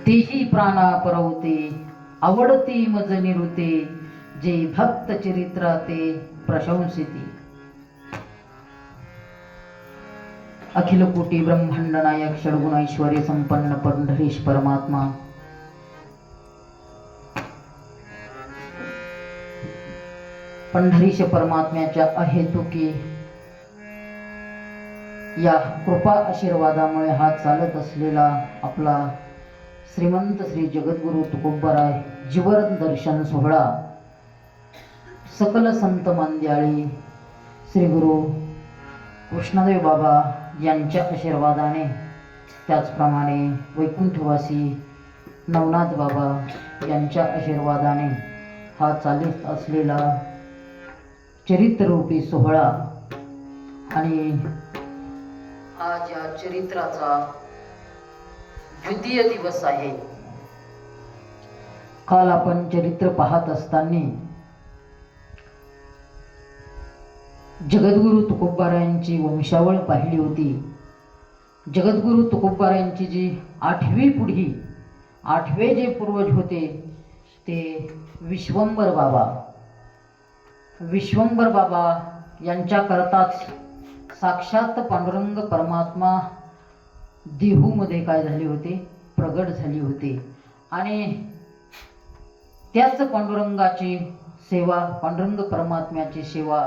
तेही प्राणा परवते आवडती मज निरुते जे भक्त चरित्राते प्रशंसिती. अखिल कोटी ब्रह्मांड नायक षडगुण ऐश्वर्य संपन्न पंढरीश परमात्मा पंढरीश परमात्म्याच्या अहेतुकी या कृपा आशीर्वादामुळे हा चालत असलेला आपला श्रीमंत श्री जगद्गुरु तुकोबाराय जीवन दर्शन सोहळा सकल संत मंद्याळी श्री गुरु कृष्णदेव बाबा यांच्या आशीर्वादाने, त्याचप्रमाणे वैकुंठवासी नवनाथ बाबा यांच्या आशीर्वादाने हा चालत असलेला चरित्ररूपी सोहळा आणि आज या चरित्राचा द्वितीय दिवस आहे. काल आपण चरित्र पाहत असताना जगद्गुरु तुकोबारायांची वंशावळ पाहिली होती. जगद्गुरु तुकोबारायांची जी आठवी पिढी, आठवे जे पूर्वज होते ते विश्वंभर बाबा यांच्याकरताच साक्षात पांडुरंग परमात्मा देहूमध्ये काय झाले होते, प्रगट झाली होते. आणि त्याच पांडुरंगाची सेवा, पांडुरंग परमात्म्याची सेवा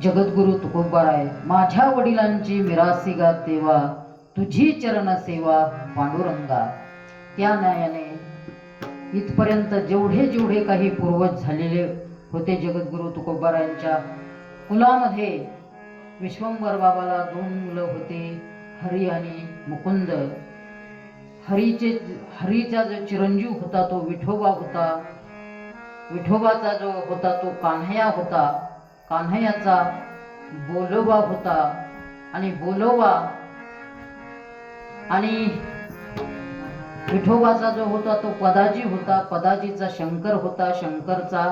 जगद्गुरु तुकोबाराय माझ्या वडिलांची मिरासी गा तेवा तुझी चरण सेवा पांडुरंगा. त्या न्यायाने इथपर्यंत जेवढे काही पूर्वज झालेले होते जगद्गुरु तुकोबारायांच्या कुलामध्ये विश्वंभर बाबाला 2 मुलं होते, हरी आणि मुकुंद. हरीचा जो चिरंजीव होता तो विठोबा होता. विठोबाचा जो होता तो कान्हया होता. कान्हयाचा बोलोबा होता आणि बोलोबा आणि विठोबाचा जो होता तो पदाजी होता. पदाजीचा शंकर होता. शंकरचा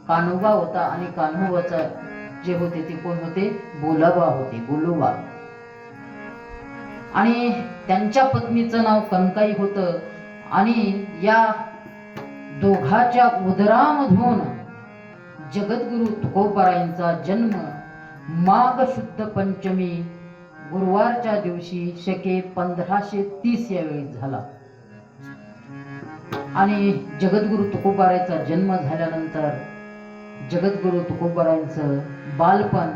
कान्होबा होता आणि कान्होबाचा जे होते ते कोण होते, बोलोबा होते, बोलोबा. आणि त्यांच्या पत्नीचं नाव कनकाई होतं. आणि या दोघाच्या उदरामधून जगद्गुरु तुकोबारायांचा जन्म माघ शुद्ध पंचमी गुरुवारच्या दिवशी शके 1530 या वेळी झाला. आणि जगद्गुरु तुकोबारायांचा जन्म झाल्यानंतर जगद्गुरु तुकोबारायांचं बालपण,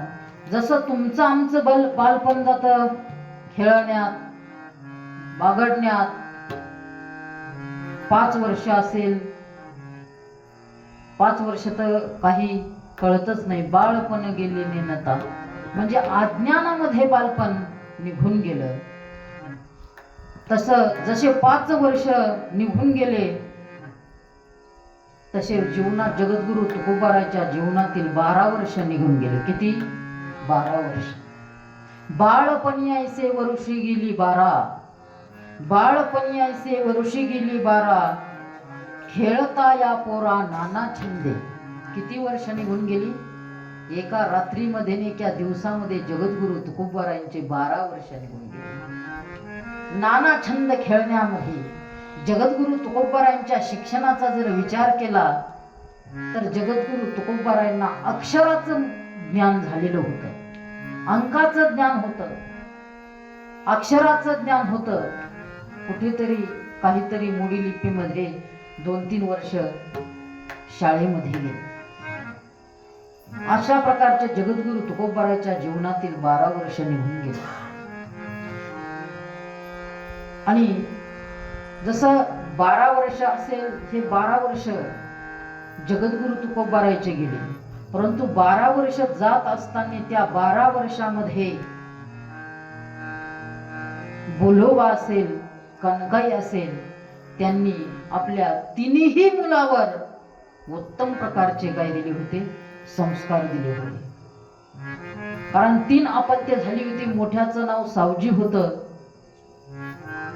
जसं तुमचं आमचं बालपण जातं खेळण्यात, बागडण्यात. 5 वर्ष असेल, 5 वर्ष तर काही कळतच नाही, बाळपण गेले नेनता, म्हणजे अज्ञानामध्ये बालपण निघून गेलं. तसं जसे 5 वर्ष निघून गेले तसे जीवनात जगद्गुरु तुकोबाराच्या जीवनातील 12 वर्ष निघून गेले. किती? 12 वर्ष. बाळपणी ऐसे वर्षी गेली 12, बाळपणी ऐसे वर्षी गेली 12, खेळता या पोरा नाना छंदे. किती वर्ष निघून गेली? एका रात्रीमध्ये एका दिवसामध्ये जगद्गुरु तुकोबारायांचे 12 वर्ष निघून गेले. नाना छंद खेळण्यामध्ये. जगद्गुरु तुकोबारायांच्या शिक्षणाचा जर विचार केला तर जगद्गुरु तुकोबारायांना अक्षराचं ज्ञान झालेलं होतं, अंकाचं ज्ञान होतं, अक्षराचं ज्ञान होतं. कुठेतरी काहीतरी मोडी लिपीमध्ये 2-3 वर्ष शाळेमध्ये गेले. अशा प्रकारच्या जगद्गुरु तुकोबाराच्या जीवनातील 12 वर्ष निघून गेले. आणि जसं 12 वर्ष असेल, हे 12 वर्ष जगद्गुरु तुकोबारायचे गेले. परंतु 12 वर्ष जात असताना त्या 12 वर्षामध्ये बोलोबा असेल, कनकाई असेल, त्यांनी आपल्या 3ही मुलावर उत्तम प्रकारचे काय दिले होते, संस्कार दिले होते. कारण 3 अपत्य झाली होती. मोठ्याचं नाव सावजी होतं,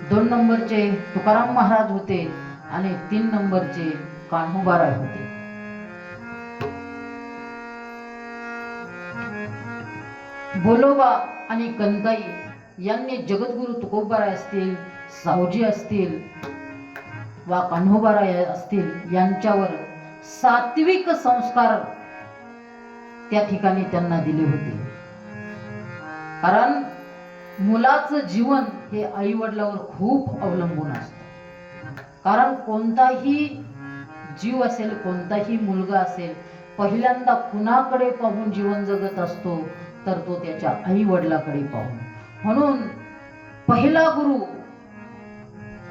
2 नंबरचे तुकाराम महाराज होते आणि 3 नंबरचे कान्होबाराय होते. बोलोबा आणि कनकाई यांनी जगद्गुरु तुकोबाराय असतील सावजी असतील वा कान्होबाराय असतील यांच्यावर सात्विक संस्कार त्या ठिकाणी त्यांना दिले होते. कारण मुलाचं जीवन हे आई वडिलावर खूप अवलंबून असतं. कारण कोणताही जीव असेल, कोणताही मुलगा असेल, पहिल्यांदा कुणाकडे पाहून जीवन जगत असतो तर तो त्याच्या आई वडिलाकडे पाहून. म्हणून पहिला गुरु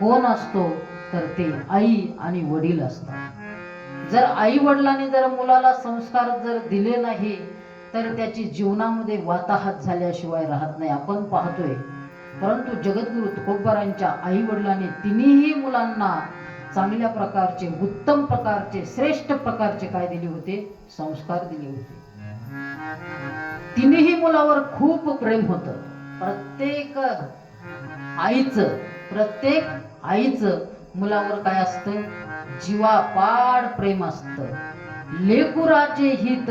कोण असतो तर ते आई आणि वडील असतात. जर आई वडिलांनी जर मुलाला संस्कार जर दिले नाही तर त्याची जीवनामध्ये वाताहत झाल्याशिवाय राहत नाही. आपण पाहतोय, परंतु जगद्गुरु तुकोबारायांच्या आई वडिलांनी तिन्ही मुलांना चांगल्या प्रकारचे, उत्तम प्रकारचे, श्रेष्ठ प्रकारचे काय दिले होते? संस्कार दिले होते. तिन्ही मुलावर खूप प्रेम होतं. प्रत्येक आईचं मुलावर काय असतं? जीवापाड प्रेम असतं. लेकुराचे हित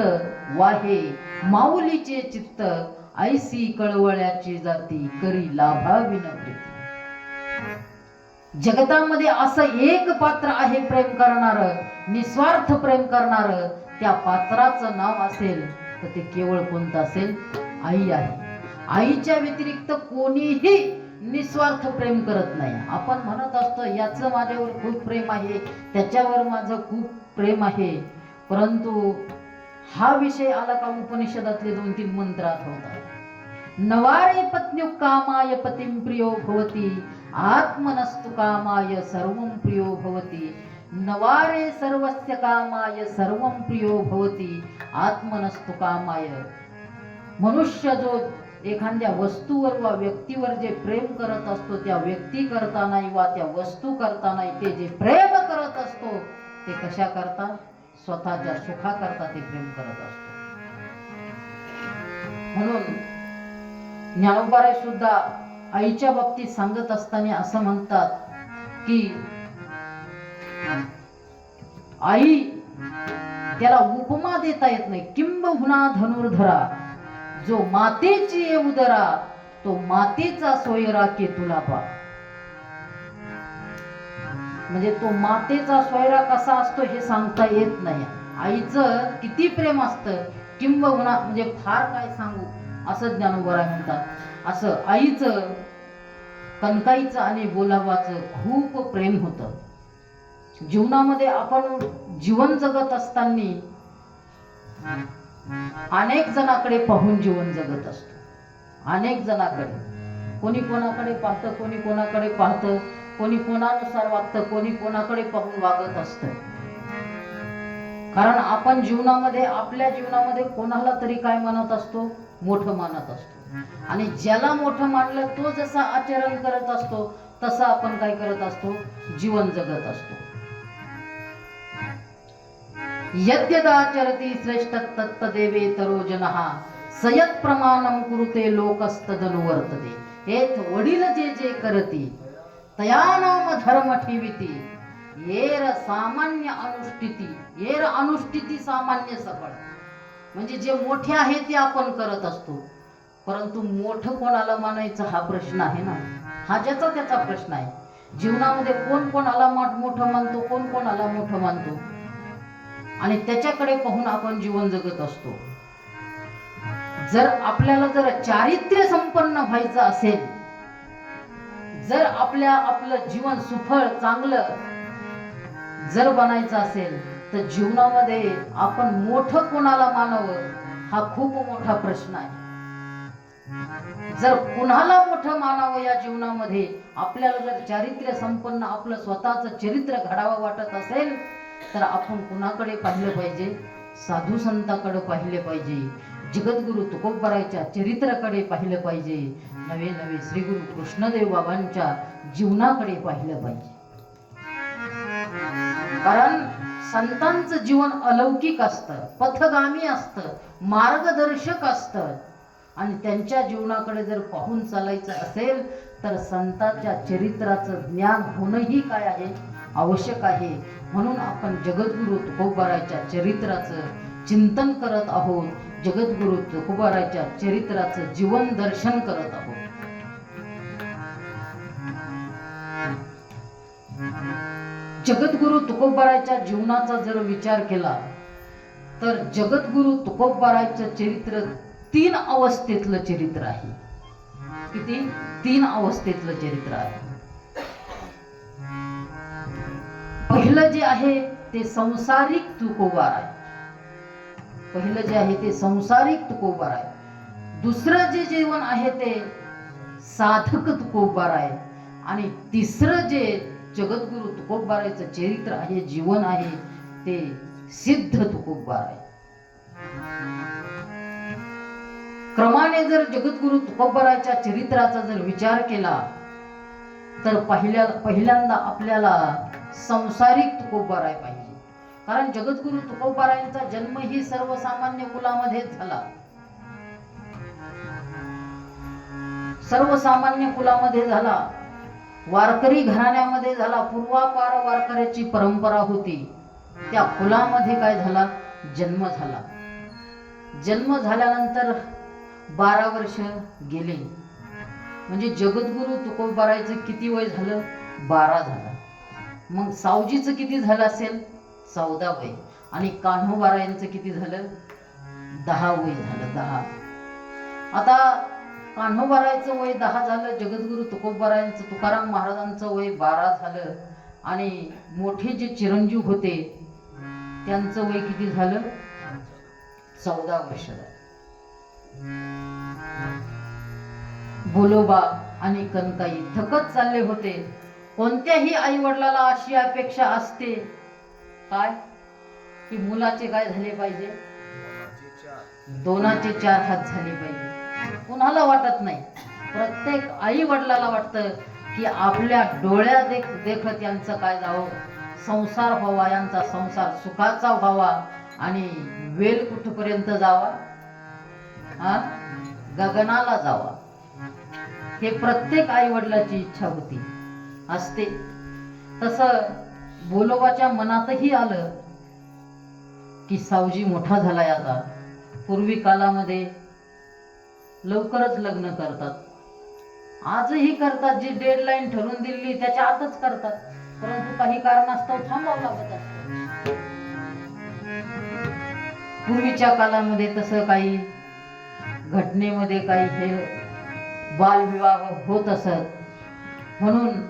वाहे माऊलीचे चित्त, ऐसी कळवळ्याची जाती करी लाभाविन प्रीती. जगतामध्ये असं एक पात्र आहे प्रेम करणार, निस्वार्थ प्रेम करणार. त्या पात्राचं नाव असेल तर ते केवळ कोणतं असेल? आई आहे. आईच्या व्यतिरिक्त कोणीही निस्वार्थ प्रेम करत नाही. आपण म्हणत असतो याचं माझ्यावर खूप प्रेम आहे, त्याच्यावर माझं खूप प्रेम आहे, परंतु हा विषय आला का उपनिषदातले 2-3 मंत्र आठवतात. नवारे पत्न्यु कामाय पतिं प्रियो भवति, आत्मनस्तु कामाय सर्वं प्रियो भवति. नवारे सर्वस्य कामाय सर्वं प्रियो भवति, आत्मनस्तु कामाय. मनुष्य जो एखाद्या वस्तूवर वा व्यक्तीवर जे प्रेम करत असतो, त्या व्यक्ती करता नाही वा त्या वस्तू करता नाही, ते जे प्रेम करत असतो ते कशा करता? स्वतःच्या सुखा करता ते प्रेम करत असतो. म्हणून ज्ञानोबाराय सुद्धा आईच्या बाबतीत सांगत असताना असं म्हणतात की आई त्याला उपमा देता येत नाही. किंबहुना धनुर्धरा, जो मातेची ये उदरा, तो मातेचा सोयरा के तुला पा. म्हणजे तो मातेचा सोयरा कसा असतो हे सांगता येत नाही. आईचं किती प्रेम असतं, किंबहुना म्हणजे फार काय सांगू असं ज्ञानोबाराय म्हणतात. असं आईचं, कणकाईचं आणि बोलावाचं खूप प्रेम होतं. जीवनामध्ये आपण जीवन जगत असताना अनेक जणाकडे पाहून जीवन जगत असतो. अनेक जणाकडे, कोणी कोणाकडे पाहतं, कोणी कोणाकडे पाहतं, कोणी कोणानुसार वागतं, कोणी कोणाकडे पाहून वागत असतं. कारण आपण जीवनामध्ये, आपल्या जीवनामध्ये कोणाला तरी काय मानत असतो? मोठं मानत असतो. आणि ज्याला मोठं मानलं तो जसा आचरण करत असतो तसं आपण काय करत असतो? जीवन जगत असतो. यद्यदाचरति श्रेष्ठ तत्तदेवे तरोजनः, सयत प्रमाणम कुरुते लोकस्तदनुवर्तते. हेत वडील जे जे करती, तया नाम धर्म ठेविती. येर सामान्य अनुष्ठिती, येर अनुष्ठिती सामान्य सफळ. म्हणजे जे मोठे आहे ते आपण करत असतो, परंतु मोठं कोणाला मानायचं हा प्रश्न आहे ना. हा ज्याचा त्याचा प्रश्न आहे. जीवनामध्ये कोण कोणाला मोठं मानतो, कोण कोणाला मोठं मानतो, आणि त्याच्याकडे पाहून आपण जीवन जगत असतो. जर आपल्याला जर चारित्र्य संपन्न व्हायचं असेल, जर आपलं जीवन सुफळ चांगलं जर बनायचं असेल तर जीवनामध्ये आपण मोठं कोणाला मानावं हा खूप मोठा प्रश्न आहे. जर कुणाला मोठं मानावं या जीवनामध्ये, आपल्याला जर चारित्र्य संपन्न आपलं स्वतःचं चरित्र घडावं वाटत असेल तर आपण कुणाकडे पाहिलं पाहिजे? साधू संतांकडे पाहिले पाहिजे, जगद्गुरु तुकोबारायच्या चरित्राकडे पाहिलं पाहिजे, नवे नवे श्री गुरु कृष्णदेव बाबांच्या जीवनाकडे पाहिलं पाहिजे. कारण संतांचं जीवन अलौकिक असतं, पथगामी असतं, मार्गदर्शक असतं. आणि त्यांच्या जीवनाकडे जर पाहून चालायचं असेल तर संतांच्या चरित्राचं ज्ञान होणंही काय आहे? आवश्यक आहे. म्हणून आपण जगद्गुरु तुकोबारायच्या चरित्राचं चिंतन करत आहोत, जगद्गुरु तुकोबारायच्या चरित्राचं जीवन दर्शन करत आहोत. जगद्गुरु तुकोबारायच्या जीवनाचा जर विचार केला तर जगद्गुरु तुकोबारायचं चरित्र 3 अवस्थेतलं चरित्र आहे. किती? 3 अवस्थेतलं चरित्र आहे. पहिलं जे आहे ते संसारिक तुकोबार आहे. पहिलं जे आहे ते संसारिक तुकोबार आहे. दुसरं जे जीवन आहे ते साधक तुकोबार आहे. आणि तिसरं जे जगद्गुरु तुकोबारायचं चरित्र आहे, जीवन आहे, ते सिद्ध तुकोबार आहे. क्रमाने जर जगद्गुरु तुकोबारायच्या चरित्राचा जर विचार केला तर पहिल्यांदा आपल्याला संसारिक तुकोबाराय पाहिजे. कारण जगद्गुरु तुकोबारायांचा जन्म ही सर्वसामान्य कुलामध्येच झाला. सर्वसामान्य कुलामध्ये झाला, वारकरी घराण्यामध्ये झाला. पूर्वापार वारकऱ्याची परंपरा होती, त्या कुलामध्ये काय झाला? जन्म झाला. जन्म झाल्यानंतर 12 वर्ष गेले. म्हणजे जगद्गुरु तुकोबारायचं किती वय झालं? 12 झालं. मग सावजीचं किती झालं असेल? 14 वय. आणि कान्होबारायांचं किती झालं? 10 वय झालं. 10. आता कान्होबारायचं वय 10 झालं, जगद्गुरु तुकोबारायांचं, तुकाराम महाराजांचं वय 12 झालं. आणि मोठे जे चिरंजीव होते त्यांचं वय किती झालं? 14 वर्ष झालं. बोलोबा आणि कनकाई थकत चालले होते. कोणत्याही आई वडिलाला अशी अपेक्षा असते काय की मुलाचे काय झाले पाहिजे? दोनाचे 4 हात झाले पाहिजे. कुणाला वाटत नाही, प्रत्येक आई वडिलाला वाटतं की आपल्या डोळ्या देखत यांचं काय जावं, संसार व्हावा, यांचा संसार सुखाचा व्हावा आणि वेल कुठपर्यंत जावा? गगनाला जावा. हे प्रत्येक आई वडिलाची इच्छा होती, असते. तसं बोलोबाच्या मनातही आलं की सावजी मोठा झालाय आता. पूर्वी कालामध्ये लवकरच लग्न करतात, आजही करतात. जी डेडलाईन ठरवून दिली त्याच्या आतच करतात, परंतु काही कारणास्तव थांबावं लागत असतं. पूर्वीच्या कालामध्ये तसं काही घटनेमध्ये काही हे बालविवाह होत असत. म्हणून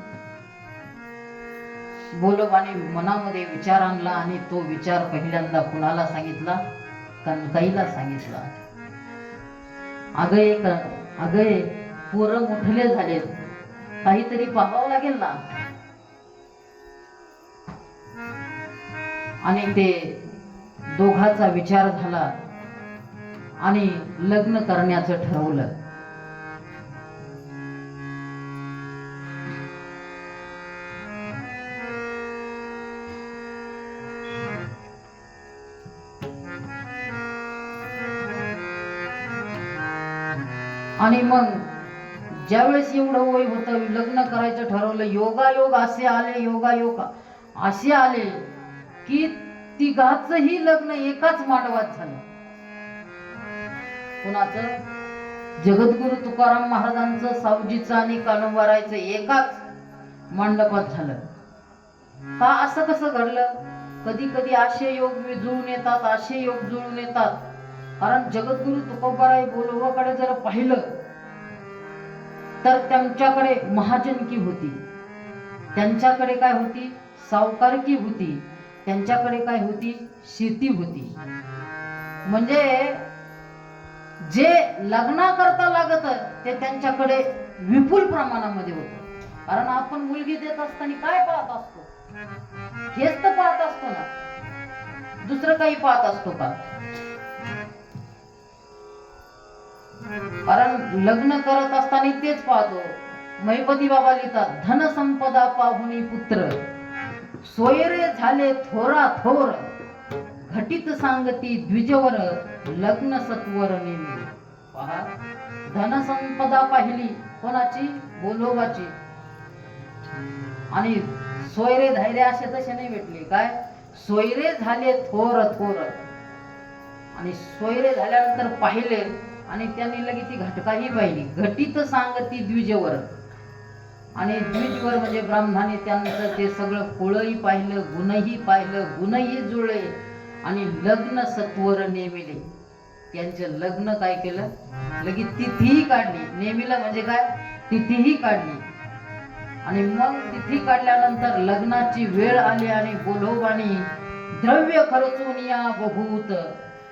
बोलोबाने मनामध्ये विचार आणला आणि तो विचार पहिल्यांदा कुणाला सांगितला? कनकाईला सांगितला. अगं पोरं मोठले झालेत, काहीतरी पाहावं लागेल ना. आणि ते दोघांचा विचार झाला आणि लग्न करण्याचं ठरवलं. आणि मग ज्यावेळेस एवढं वय होतं, लग्न करायचं ठरवलं, योगायोग असे आले की तिघाचंही लग्न एकाच मांडवात झालं. कुणाचं? जगद्गुरु तुकाराम महाराजांचं, सावजीचं आणि कान्होबारायचं एकाच मंडपात झालं. का असं कसं घडलं? कधी कधी असे योग जुळून येतात, असे योग जुळून येतात. कारण जगद्गुरु तुकोबाराय बोलोबाकडे जर पाहिलं तर त्यांच्याकडे महाजनकी होती, त्यांच्याकडे काय होती? सावकारकी होती, त्यांच्याकडे काय होती? शेती होती. म्हणजे जे लग्नाकरता लागत ते त्यांच्याकडे विपुल प्रमाणामध्ये होतं. कारण आपण मुलगी देत असताना काय पाहत असतो? हेच तर पाहत असतो ना, दुसरं काही पाहत असतो का? कारण लग्न करत असताना तेच पाहतो. महिपती बाबा लिहितात, धन संपदा पाहुनी पुत्र, सोयरे झाले थोरा थोर, घटित सांगती द्विजवर, लग्न सत्वर नेमी. पहा, धन संपदा पाहिली कोणाची? बोलोबाची. आणि सोयरे धैर्य असे तसे नाही भेटले. काय? सोयरे झाले थोर थोर. आणि सोयरे झाल्यानंतर पाहिले आणि त्यांनी लगेच ती घटकाही पाहिली. घटित सांगती द्विजवर. आणि द्विजवर म्हणजे ब्राह्मणाने त्यांचं ते सगळं कुळही पाहिलं, गुणही पाहिलं, गुणही जुळले आणि लग्न सत्वर नेमिले. त्यांचे लग्न काय केलं, लगेच तिथीही काढली. नेमिलं म्हणजे काय, तिथीही काढली. आणि मग तिथी काढल्यानंतर लग्नाची वेळ आली आणि बोलोबानी द्रव्य खर्चून या बभूत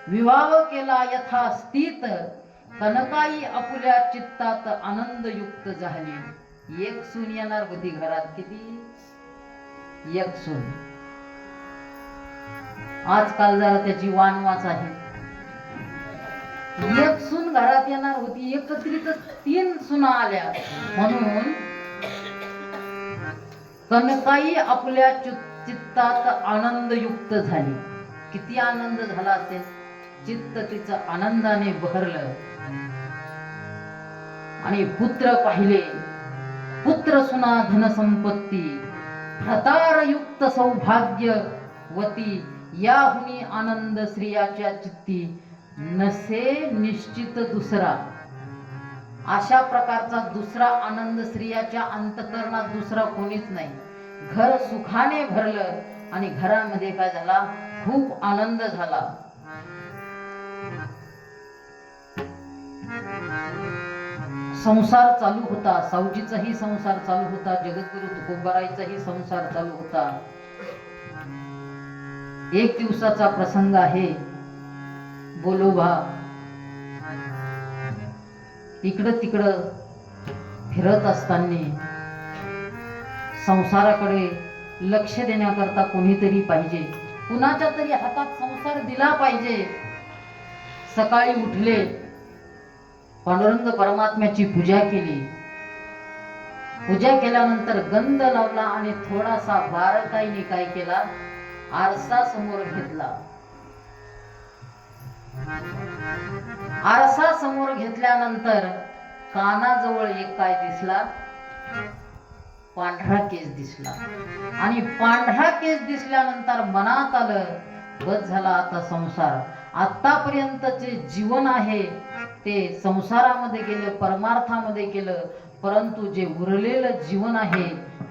विवाह केला यथास्थित. कनकाई आपुल्या चित्तात आनंदयुक्त झाली. एक सून येणार होती घरात. किती, एक सून. आजकाल जरा त्याची वानवाच आहे. एक सून घरात येणार होती, एकत्रित 3 सुना आल्या. म्हणून कनकाई आपल्या चित्तात आनंदयुक्त झाली. किती आनंद झाला असेल, चित्त तिचं आनंदाने बहरलं. आणि पुत्र पाहिले, पुत्र सुना धनसंपत्ती, प्रतारयुक्त सौभाग्यवती. याहुनी आनंद स्त्रियाच्या चित्ती नसे निश्चित दुसरा. अशा प्रकारचा दुसरा आनंद स्त्रियाच्या अंतःकरणात दुसरा कोणीच नाही. घर सुखाने भरलं आणि घरामध्ये काय झाला, खूप आनंद झाला. संसार चालू होता. सावजीचाही संसार चालू होता, जगद्गुरु तुकोबारायचाही संसार चालू होता. एक दिवसाचा प्रसंग आहे. बोलोबा इकडं तिकडं फिरत असताना संसाराकडे लक्ष देण्याकरता कोणीतरी पाहिजे, कुणाच्या तरी हातात संसार दिला पाहिजे. सकाळी उठले, पांडुरंग परमात्म्याची पूजा केली. पूजा केल्यानंतर गंध लावला आणि थोडासा बारकाईने काय केला, आरसा समोर घेतला. आरसा समोर घेतल्यानंतर कानाजवळ एक काय दिसला, पांढरा केस दिसला. आणि पांढरा केस दिसल्यानंतर मनात आलं, बस झाला आता संसार. आतापर्यंतचे जीवन आहे ते संसारामध्ये गेलं, परमार्थामध्ये केलं, परंतु जे उरलेलं जीवन आहे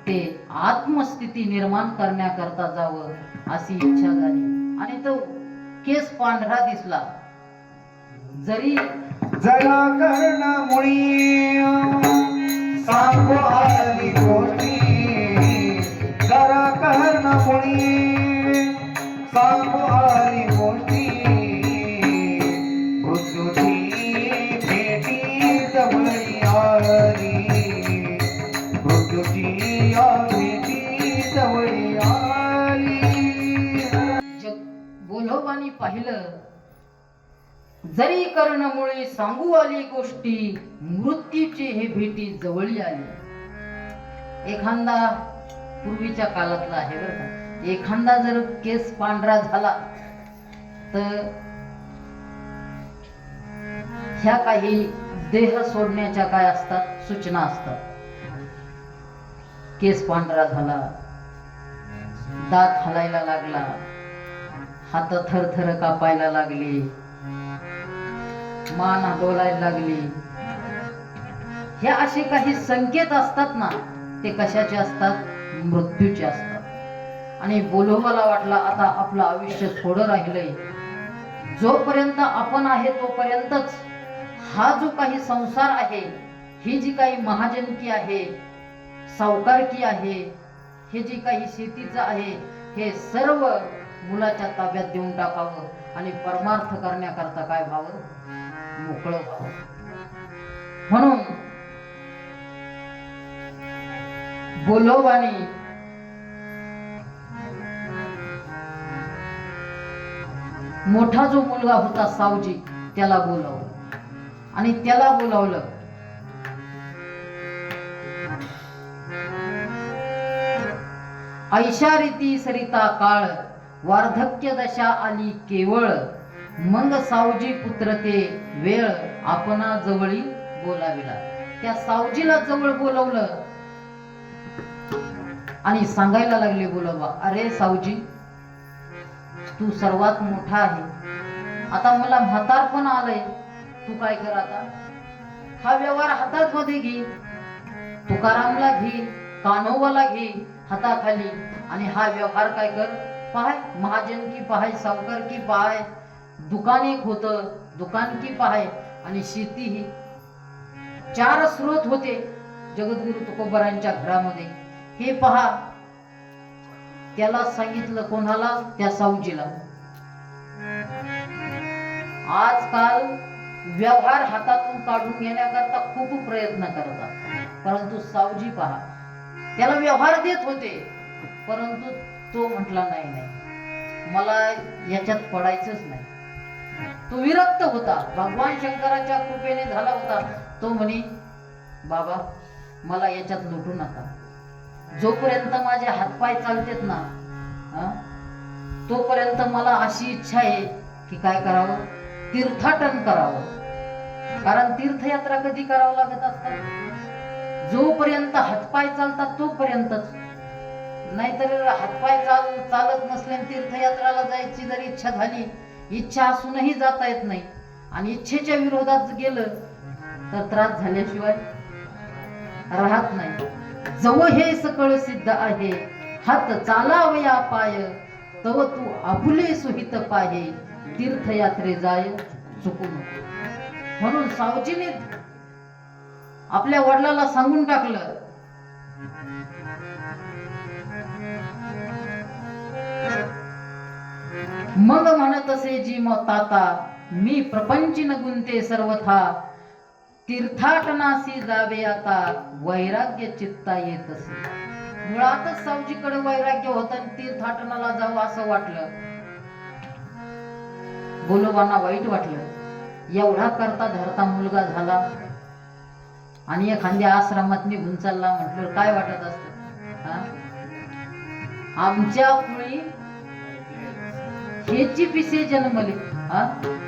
ते आत्मस्थिती निर्माण करण्याकरता जावं अशी इच्छा झाली. आणि तो केस पांढरा दिसला. जरी जरा कर्णमुळी सांगो आली गोष्टी, जरा कर्णमुळी सांगो आली गोष्टी. मृत्यूची भेटी जवळी आली, मृत्यूची भेटी जवळी आली. बोलोबानी पाहिलं, जरी कर्णमुळे सांगू आली गोष्टी, मृत्यूची हे भेटी जवळी आली. एखादा पूर्वीच्या काळातला आहे बरं का, एखादा जर केस पांढरा झाला तर ह्या काही देह सोडण्याच्या काय असतात, सूचना असतात. केस पांढरा झाला, दात हलायला लागला, हात थरथर कापायला लागले, मान डोलायला लागली. हे असे काही संकेत असतात ना, ते कशाचे असतात, मृत्यूचे असतात. आणि बोलोबाला वाटला आता आपलं आयुष्य थोडं राहिलंय, जोपर्यंत आपण आहे तोपर्यंतच हा जो काही संसार आहे, ही जी काही महाजनकी आहे, सावकारकी आहे, हे जे काही शेतीचं आहे, हे सर्व मुलाच्या ताब्यात देऊन टाकावं आणि परमार्थ करण्याकरता काय व्हावं, मोकळं व्हावं. म्हणून बोलोबानी मोठा जो मुलगा होता सावजी, त्याला बोलावलं. आणि त्याला बोलावलं, ऐशा रीती सरिता काळ, वार्धक्य दशा आली केवळ. मग सावजी पुत्र ते वेळ, आपणा जवळी बोलाविला. त्या सावजीला जवळ बोलवलं आणि सांगायला लागले बोलोबा, अरे सावजी, तू सर्वात मोठा आहे, आता मला म्हातारपण आलंय, तू काय कर, आता हा व्यवहार हातात मध्ये घे, तुकारामला घे, कान्होबाला घे हाताखाली आणि हा व्यवहार काय कर, पाहाय महाजन की पाहाय, सावकार की पाहाय, दुकान एक होतं, दुकान की पाहाय आणि शेती ही. 4 स्रोत होते जगद्गुरु तुकोबारायांच्या घरामध्ये. हे पहा, त्याला सांगितलं कोणाला, त्या सावजीला. आजकाल व्यवहार हातातून काढून घेण्याकरता खूप प्रयत्न करतात, परंतु सावजी पहा, त्याला व्यवहार देत होते, परंतु तो म्हटला नाही नाही, मला याच्यात पडायचंच नाही. तो विरक्त होता, भगवान शंकराच्या कृपेने झाला होता. तो म्हणे, बाबा मला याच्यात लुटू नका, जोपर्यंत माझे हातपाय चालतेत ना तोपर्यंत मला अशी इच्छा आहे की काय करावं, तीर्थाटन करावं. कारण तीर्थयात्रा कधी करावं लागत असतात, जोपर्यंत हातपाय चालतात तोपर्यंतच. नाहीतर हातपाय चालत नसले तीर्थयात्राला जायची जर इच्छा झाली, इच्छा असूनही जाता येत नाही. आणि इच्छेच्या विरोधात गेलं तर त्रास झाल्याशिवाय राहत नाही. जव हे सकळ सिद्ध आहे, हात चालावया पाय, तव तू आपुले सुहित पाहे, तीर्थयात्रे जाय चुकू नको. म्हणून सावजीने आपल्या वडिलाला सांगून टाकलं, मग म्हणत असे जी ताता, मी प्रपंचीन गुंते सर्वथा, तीर्थाटनासी जावे आता, वैराग्य चित्ता येत असे. मुळातच सावजीकडे वैराग्य होतं आणि तीर्थाटनाला जावं असं वाटलं. गोलोबांना वाईट वाटलं, एवढा करता धरता मुलगा झाला आणि एखाद्या आश्रमात निघून चालला म्हटलं काय वाटत असत. आमच्या कुळी हेची पिसे जन्मले,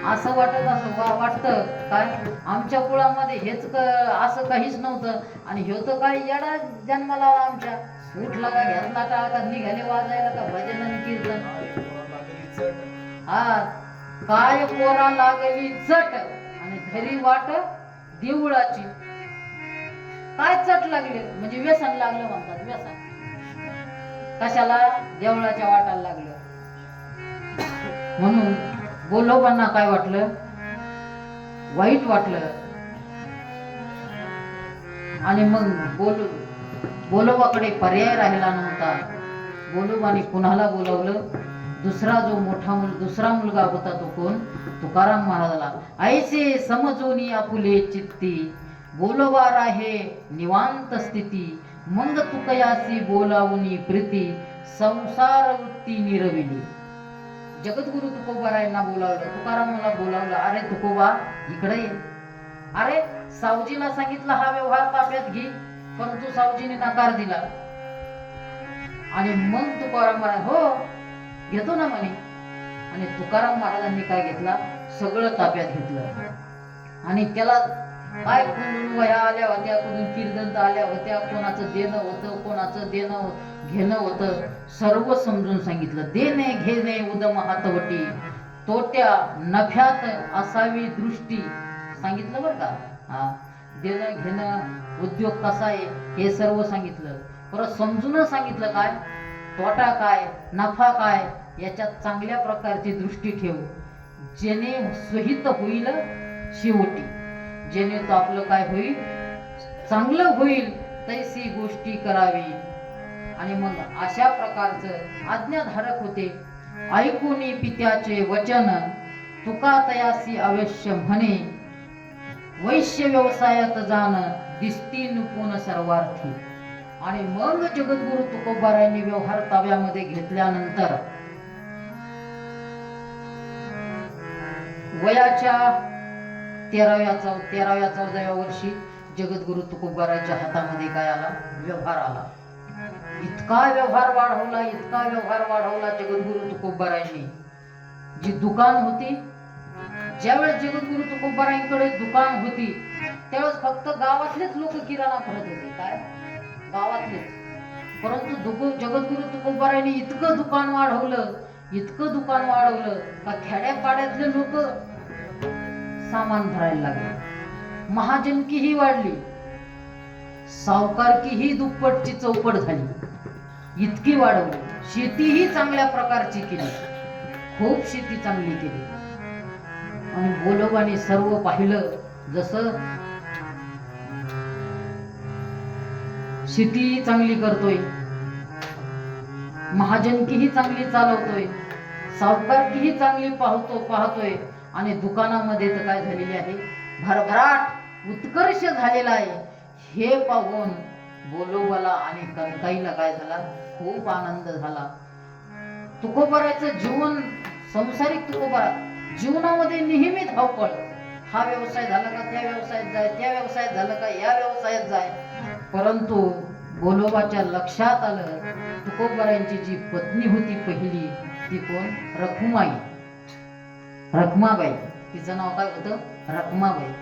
असं वाटतं काय, आमच्या कुळामध्ये हेच असं काहीच नव्हतं आणि ह्यो तर काय येडा जन्माला आमच्या. उठला का घेतला का निघाले वाजायला का भजन आणि कीर्तन. काय पोरा लागली चट आणि धरी वाट देवळाची. काय चट लागले म्हणजे व्यसन लागलं म्हणतात. व्यसन कशाला, देवळाच्या वाटाला लागलं. म्हणून गोलोबांना काय वाटलं, वाईट वाटलं. आणि मग गोलोबाकडे पर्याय राहिला नव्हता. गोलोबाने कुणाला बोलवलं, दुसरा मुलगा होता तो कोण, तुकाराम महाराजाला. ऐसे समजोनी आपुले चित्ती, गोलोबा राहे निवांत स्थिती, मंग तुकयासी बोलावनी प्रीती, संसार वृत्ती निरविली. जगद्गुरु तुकोबारायांना बोलावलं, तुकारामाला बोलावलं. अरे तुकोबा इकडे ये. अरे सावजीला सांगितलं हा व्यवहार ताब्यात घे, परंतु सावजीने नकार दिला. आणि मग तुकाराम महाराज हो घेतो ना म्हणे. आणि तुकाराम महाराजांनी काय घेतला, सगळं ताब्यात घेतलं. आणि त्याला काय कुठून वह्या आल्या होत्या, कुठून कीर्तन आल्या होत्या, कोणाचं देणं होतं, कोणाचं देणं घेणं होतं, सर्व समजून सांगितलं. देणे घेणे उदम हातवटी, तोट्या नफ्यात असावी दृष्टी सांगितलं बरं का. देणं घेणं उद्योग कसा आहे हे सर्व सांगितलं. परत समजून सांगितलं काय तोटा काय नफा काय, याच्यात चांगल्या प्रकारची दृष्टी ठेव, जेणे सहित होईल शेवटी, जेणे तो आपलं काय होईल चांगलं होईल तैसी गोष्टी करावी. आणि मग अशा प्रकारचं आज्ञाधारक होते. ऐकूनी पित्याचे वचन, तुका तयासी अवश्य म्हणे, वैश्य व्यवसायात जाण, दिसती नुपून सर्वार्थी. आणि मग जगद्गुरु तुकोबारायांनी व्यवहार ताब्यामध्ये घेतल्यानंतर वयाच्या 13व्या वर्षी जगद्गुरु तुकोबारायांच्या हातामध्ये काय आला, व्यवहार आला. इतका व्यवहार वाढवला जगद्गुरु तुकोबारायांनी. जी दुकान होती, ज्यावेळेस जगद्गुरु तुकोबारायांकडे दुकान होती त्यावेळेस फक्त गावातलेच लोक किराणा करत होते. काय गावातलेच. परंतु जगद्गुरु तुकोबारायांनी इतकं दुकान वाढवलं का खेड्यापाड्यातले लोक सामान भरायला लागले. महाजनकी ही वाढली, सावकारकी ही दुप्पटची चौपट झाली, इतकी वाढवली. शेतीही चांगल्या प्रकारची केली, खूप शेती चांगली केली. आणि बोलोबाने सर्व पाहिलं, जसं शेती चांगली करतोय, महाजनकीही चांगली चालवतोय, सावकारकीही चांगली पाहतोय. आणि दुकानामध्ये तर काय झालेली आहे, भरभराट उत्कर्ष झालेला आहे. हे पाहून बोलोबाला आणि कणकाईला काय झाला, खूप आनंद झाला. तुकोबाराचं जीवन, संसारिक तुकोबारा जीवनामध्ये नेहमी धावपळ. हा व्यवसाय झाला का त्या व्यवसायात जाय, त्या व्यवसायात झालं का या व्यवसायात जाय. परंतु बोलोबाच्या लक्षात आलं, तुकोबारांची जी पत्नी होती पहिली, ती कोण, रखमाबाई. तिचं नाव काय होतं, रखमाबाई.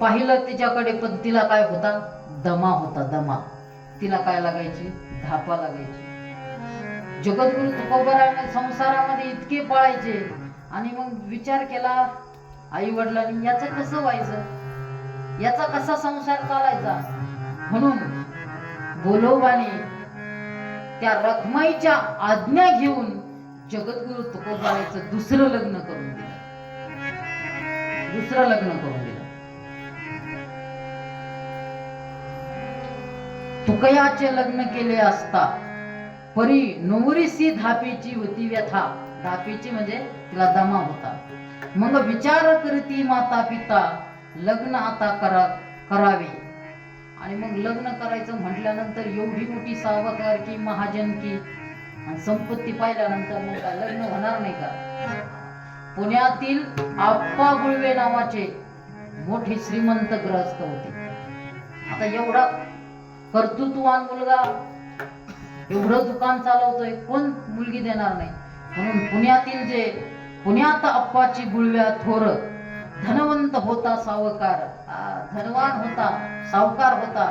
पाहिलं तिच्याकडे, पण तिला काय होता, दमा होता, दमा. तिला काय लागायची, धापा लागायची. जगद्गुरु तुकोबाराने संसारामध्ये इतके पाळायचे. आणि मग विचार केला आई वडिलांनी, याचं कसं व्हायचं, याचा कसा संसार चालायचा. म्हणून बोलोबाने त्या रखमाईच्या आज्ञा घेऊन जगद्गुरु तुकोबाराचं दुसरं लग्न करून दिलं. तुकयाचे लग्न केले असता परी नवरीसी धापीची होती व्यथा. धापीची म्हणजे तिला दमा होता. मग विचार करती माता पिता, लग्न आता करावे. आणि मग लग्न करायचं म्हटल्यानंतर एवढी मोठी सावकारकी, महाजनकी आणि संपत्ती पाहिल्यानंतर मग काय लग्न होणार नाही का. पुण्यातील आप्पा गुळवे नावाचे मोठे श्रीमंत ग्रहस्थ होते. आता एवढा कर्तृत्ववान मुलगा, एवढं दुकान चालवतोय, कोण मुलगी देणार नाही. म्हणून पुण्यात अप्पाची गुळव्या थोर, धनवंत होता सावकार, धनवान होता, सावकार होता.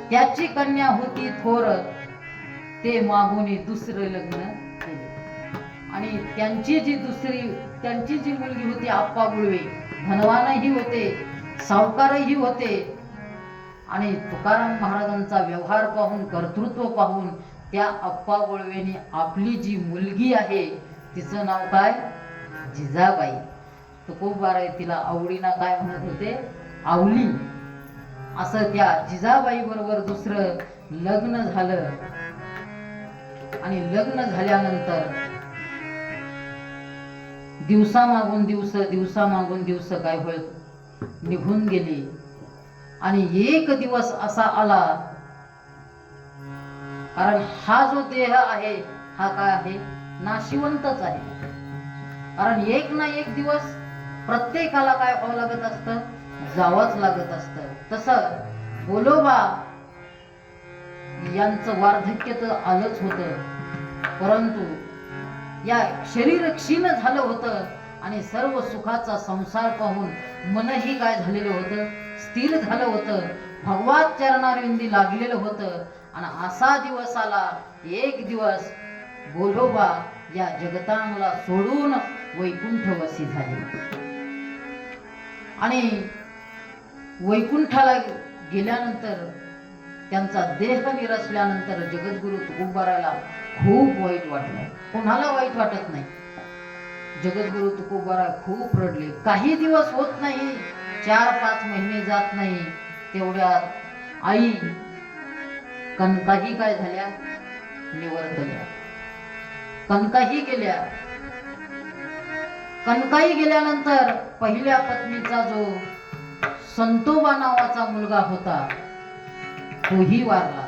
त्याची कन्या होती थोर, ते मागून दुसरं लग्न केले. आणि त्यांची जी मुलगी होती आप्पा गुळवे, धनवानही होते, सावकारही होते. आणि तुकाराम महाराजांचा व्यवहार पाहून, कर्तृत्व पाहून त्या आप्पा गुळवेने आपली जी मुलगी आहे तिचं नाव काय, जिजाबाई. तुकोबाराय तिला आवडीना काय म्हणत होते, आवली. असं त्या जिजाबाई बरोबर दुसरं लग्न झालं. आणि लग्न झाल्यानंतर दिवसामागून दिवस काय होत निघून गेले. आणि एक दिवस असा आला, कारण हा जो देह आहे हा काय आहे, नाशिवंतच आहे. कारण एक ना एक दिवस प्रत्येकाला काय व्हावं लागत असतं, जावंच लागत असतं. तसं बोलोबा यांचं वार्धक्य तर आलंच होतं, परंतु या शरीर क्षीण झालं होतं. आणि सर्व सुखाचा संसार पाहून मनही काय झालेलं होतं, स्थिर झालं होतं, भगवत चरणारविंदी लागलेलं होतं. आणि असा दिवस आला, एक दिवस बोलोबा या जगतांगला सोडून वैकुंठवासी झाले. आणि वैकुंठाला गेल्यानंतर, त्यांचा देह निरसल्यानंतर जगद्गुरु तुकोबारायला खूप वाईट वाटलं. कोणाला वाईट वाटत नाही. जगद्गुरु तुकोबाराय खूप रडले. काही दिवस होत नाही, 4-5 महिने जात नाही, तेवढ्यात आई कणकाही काय झाल्या, निवर्तल्या. कणकाही गेल्या. कणकाई गेल्यानंतर पहिल्या पत्नीचा जो संतोबा नावाचा मुलगा होता तोही वारला.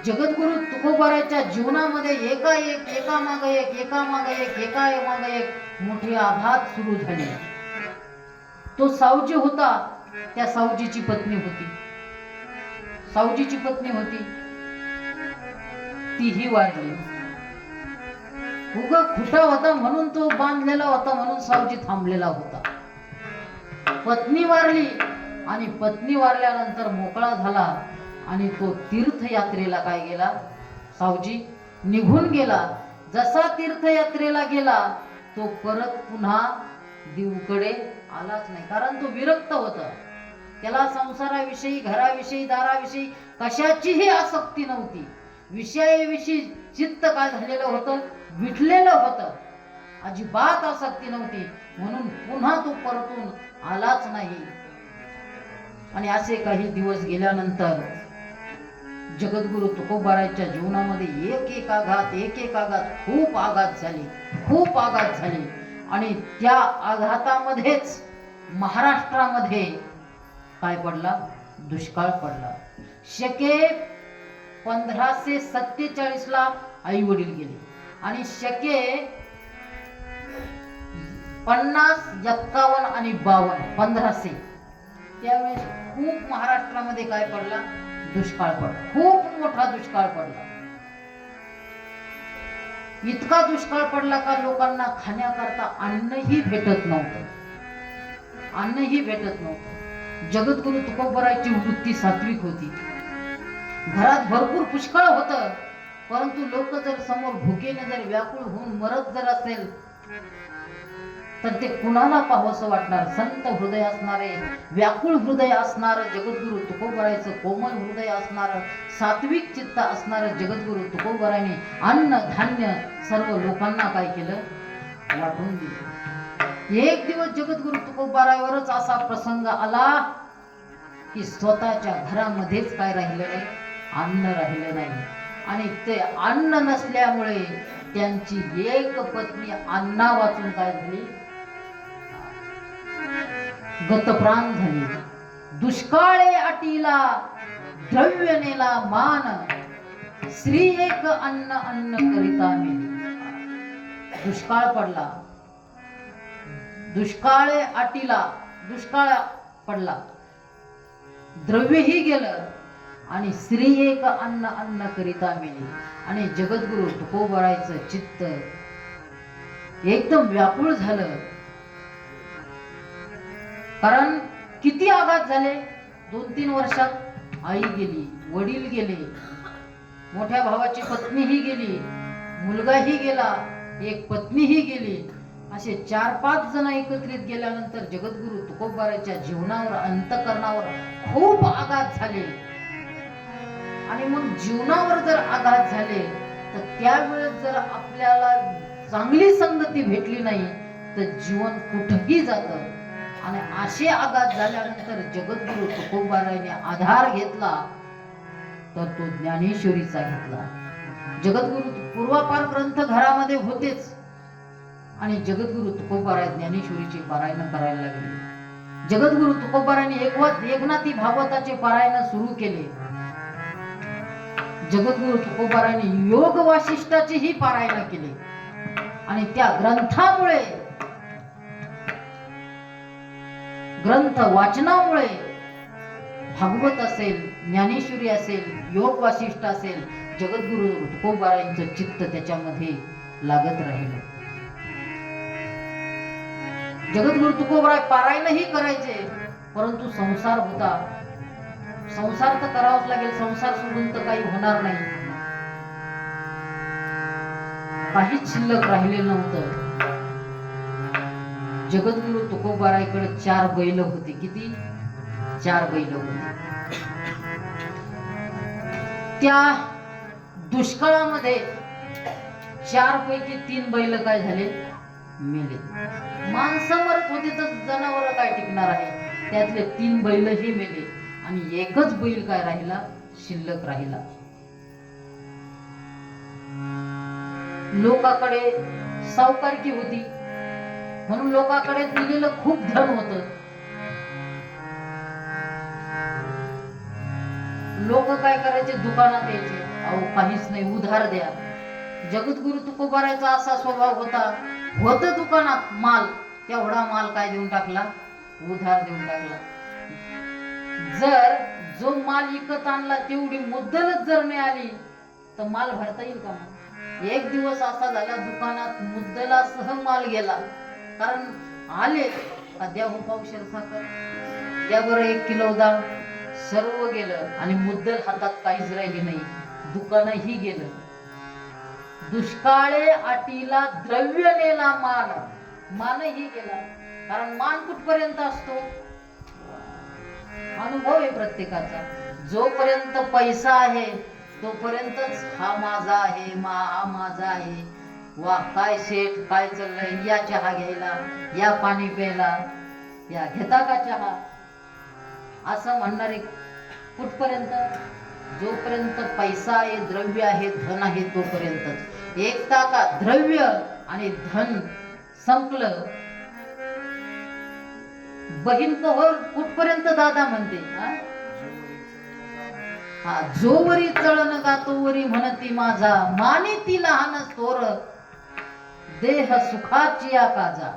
जगद्गुरु तुकोबाराच्या जीवनामध्ये एकामागे एक मोठे आघात सुरू झाले. तो सावजी होता, त्या सावजीची पत्नी होती, तीही वारली. उगा खुटा होता म्हणून तो बांधलेला होता, म्हणून सावजी थांबलेला होता. पत्नी वारली. आणि पत्नी वारल्यानंतर मोकळा झाला. आणि तो तीर्थयात्रेला काय गेला, सावजी निघून गेला. जसा तीर्थयात्रेला गेला तो परत पुन्हा देवकडे आलाच नाही, कारण तो विरक्त होता. त्याला संसाराविषयी, घराविषयी, दाराविषयी कशाचीही आसक्ती नव्हती. विषयाविषयी चित्त काय झालेलं होतं, विटलेलं होतं, अजिबात आसक्ती नव्हती. म्हणून पुन्हा तो परतून आलाच नाही. आणि असे काही दिवस गेल्यानंतर जगद्गुरु तुकोबारायांच्या जीवनामध्ये एक आघात, खूप आघात झाली. आणि त्या आघातामध्येच महाराष्ट्रामध्ये काय पडला, दुष्काळ पडला. शके 1547 ला आई वडील गेले आणि शके 50, 51 आणि 52, 1500 त्यावेळेस खूप महाराष्ट्रामध्ये काय पडला, दुष्काळ पडला. खूप मोठा दुष्काळ पडला. इतका दुष्काळ पडला का लोकांना खाण्याकरता अन्नही भेटत नव्हतं. जगद्गुरु तुकोबारायांची वृत्ती सात्विक होती. घरात भरपूर पुष्कळ होतं, परंतु लोक जर समोर भुकेने जर व्याकुळ होऊन मरत जर असेल तर ते कुणाला पाहावंसं वाटणार. संत हृदय असणारे, व्याकुळ हृदय असणार जगद्गुरु तुकोबारायांचं, कोमल हृदय असणार, सात्विक चित्त असणार जगद्गुरु तुकोबारायांनी अन्न धान्य सर्व लोकांना काय केलं, वाटून दिलं. एक दिवस जगद्गुरु तुकोबारायांवरच असा प्रसंग आला की स्वतःच्या घरामध्येच काय राहिलं नाही, अन्न राहिलं नाही. आणि ते अन्न नसल्यामुळे त्यांची एक पत्नी अन्ना वाचून काय झाली, गतप्राण झाली. दुष्काळे अटीला द्रव्य नेला मान, श्री एक अन्न करिता मेली. दुष्काळ पडला, दुष्काळे अटीला, दुष्काळ पडला, द्रव्यही गेलं आणि श्री एक अन्न करिता मेली. आणि जगद्गुरु तुकोबारायांचं चित्त एकदम व्याकुळ झालं. कारण किती आघात झाले, 2-3 वर्षात आई गेली, वडील गेले, मोठ्या भावाची पत्नीही गेली, मुलगाही गेला, एक पत्नीही गेली. असे 4-5 जण एकत्रित गेल्यानंतर जगद्गुरु तुकोबारायांच्या जीवनावर, अंतकरणावर खूप आघात झाले. आणि मग जीवनावर जर आघात झाले तर त्यावेळेस जर आपल्याला चांगली संगती भेटली नाही तर जीवन कुठेही जातं. आणि असे आघात झाल्यानंतर जगद्गुरु तुकोबारायांनी आधार घेतला तर तो ज्ञानेश्वरीचा घेतला. जगद्गुरु पूर्वापार ग्रंथ घरामध्ये होतेच आणि जगद्गुरु तुकोबाराय ज्ञानेश्वरीचे पारायण करायला लागले. जगद्गुरु तुकोबारायांनी एकनाथी भागवताचे पारायण सुरू केले. जगद्गुरु तुकोबारायांनी योग वासिष्ठाचेही पारायण केले. आणि त्या ग्रंथामुळे, ग्रंथ वाचनामुळे भागवत असेल, ज्ञानेश्वरी असेल, योग वासिष्ठ असेल, जगद्गुरु तुकोबारायांचं चित्त त्याच्यामध्ये लागत राहिलं. जगद्गुरु तुकोबाराय पारायणही करायचे, परंतु संसार होता. संसार तर करावाच लागेल, संसार सोडून तर काही होणार नाही. काहीच शिल्लक राहिलेलं नव्हतं. जगद्गुरु तुकोबारायांकडे 4 बैल होते. किती? 4 बैल होते. त्या दुष्काळामध्ये 4 पैकी 3 बैल काय झाले, मेले. माणसं मरत होते तर जनावर काय टिकणार आहे. त्यातले 3 बैलही मेले आणि एकच बैल काय राहिला, शिल्लक राहिला. लोकांकडे सावकारकी होती म्हणून लोकांकडे दिलेलं खूप धन होतं. लोक काय करायचे, दुकानात यायचे, अहो काहीच नाही, उधार द्या. जगद्गुरु तुकोबारायांचा असा स्वभाव होता, होतं दुकानात माल, तेवढा माल काय देऊन टाकला, उधार देऊन टाकला. जर जो माल विकत आणला तेवढी मुद्दलच जर नाही आली तर माल भरता येईल का? एक दिवस असा झाला, दुकानात मुद्दलासह माल गेला. कारण आले द्या हो पावशेर साखर, द्या बरं 1 किलो डाळ, सर्व गेलं आणि मुद्दल हातात काहीच राहिली नाही. दुकानही गेलं. दुष्काळे आटीला द्रव्य नेला मानही गेला. कारण मान कुठपर्यंत असतो? अनुभव आहे प्रत्येकाचा. जोपर्यंत पैसा आहे तोपर्यंतच हा माझा आहे, हा माझा आहे. वा काय शेठ, काय चाललंय, या चहा घ्यायला, या पाणी प्यायला, या घेता का चहा, असं म्हणणारे कुठपर्यंत? जोपर्यंत पैसा आहे, द्रव्य आहे, धन आहे तोपर्यंतच. एकदा का द्रव्य आणि धन संपलं, बहीण कहोर कुठपर्यंत दादा म्हणते. हा जोवरी चळण गातोवरी म्हणती माझा, माने ती लहान थोर, देह सुखाची काजा.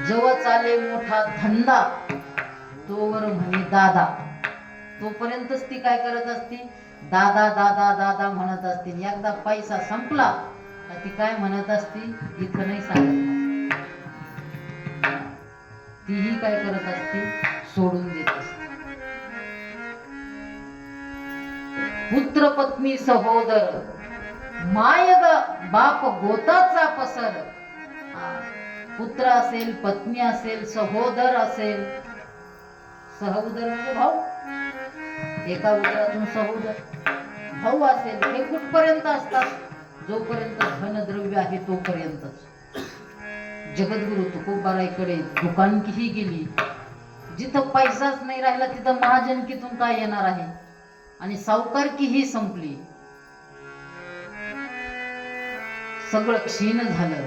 जव चाले मोठा धंदा तोवर म्हणे दादा. तोपर्यंतच ती काय करत असती? दादा दादा दादा म्हणत असते. एकदा पैसा संपला ती काय म्हणत असती? इथं नाही सांगत. तीही काय करत असते? सोडून देत असते. पुत्र पत्नी सहोदर, माय बाप गोताचा पसर. पुत्र असेल, पत्नी असेल, सहोदर असेल. सहोदर म्हणजे भाऊ, एका उदरातून सहोदर भाऊ असेल. हे कुठपर्यंत असतात? जोपर्यंत धनद्रव्य आहे तोपर्यंतच. जगद्गुरु तुकोबारायकडे दुकानकीही गेली. जिथं पैसाच नाही राहिला तिथं महाजनकीतून काय येणार आहे? आणि सावकारकीही संपली. सगळं क्षीण झालं.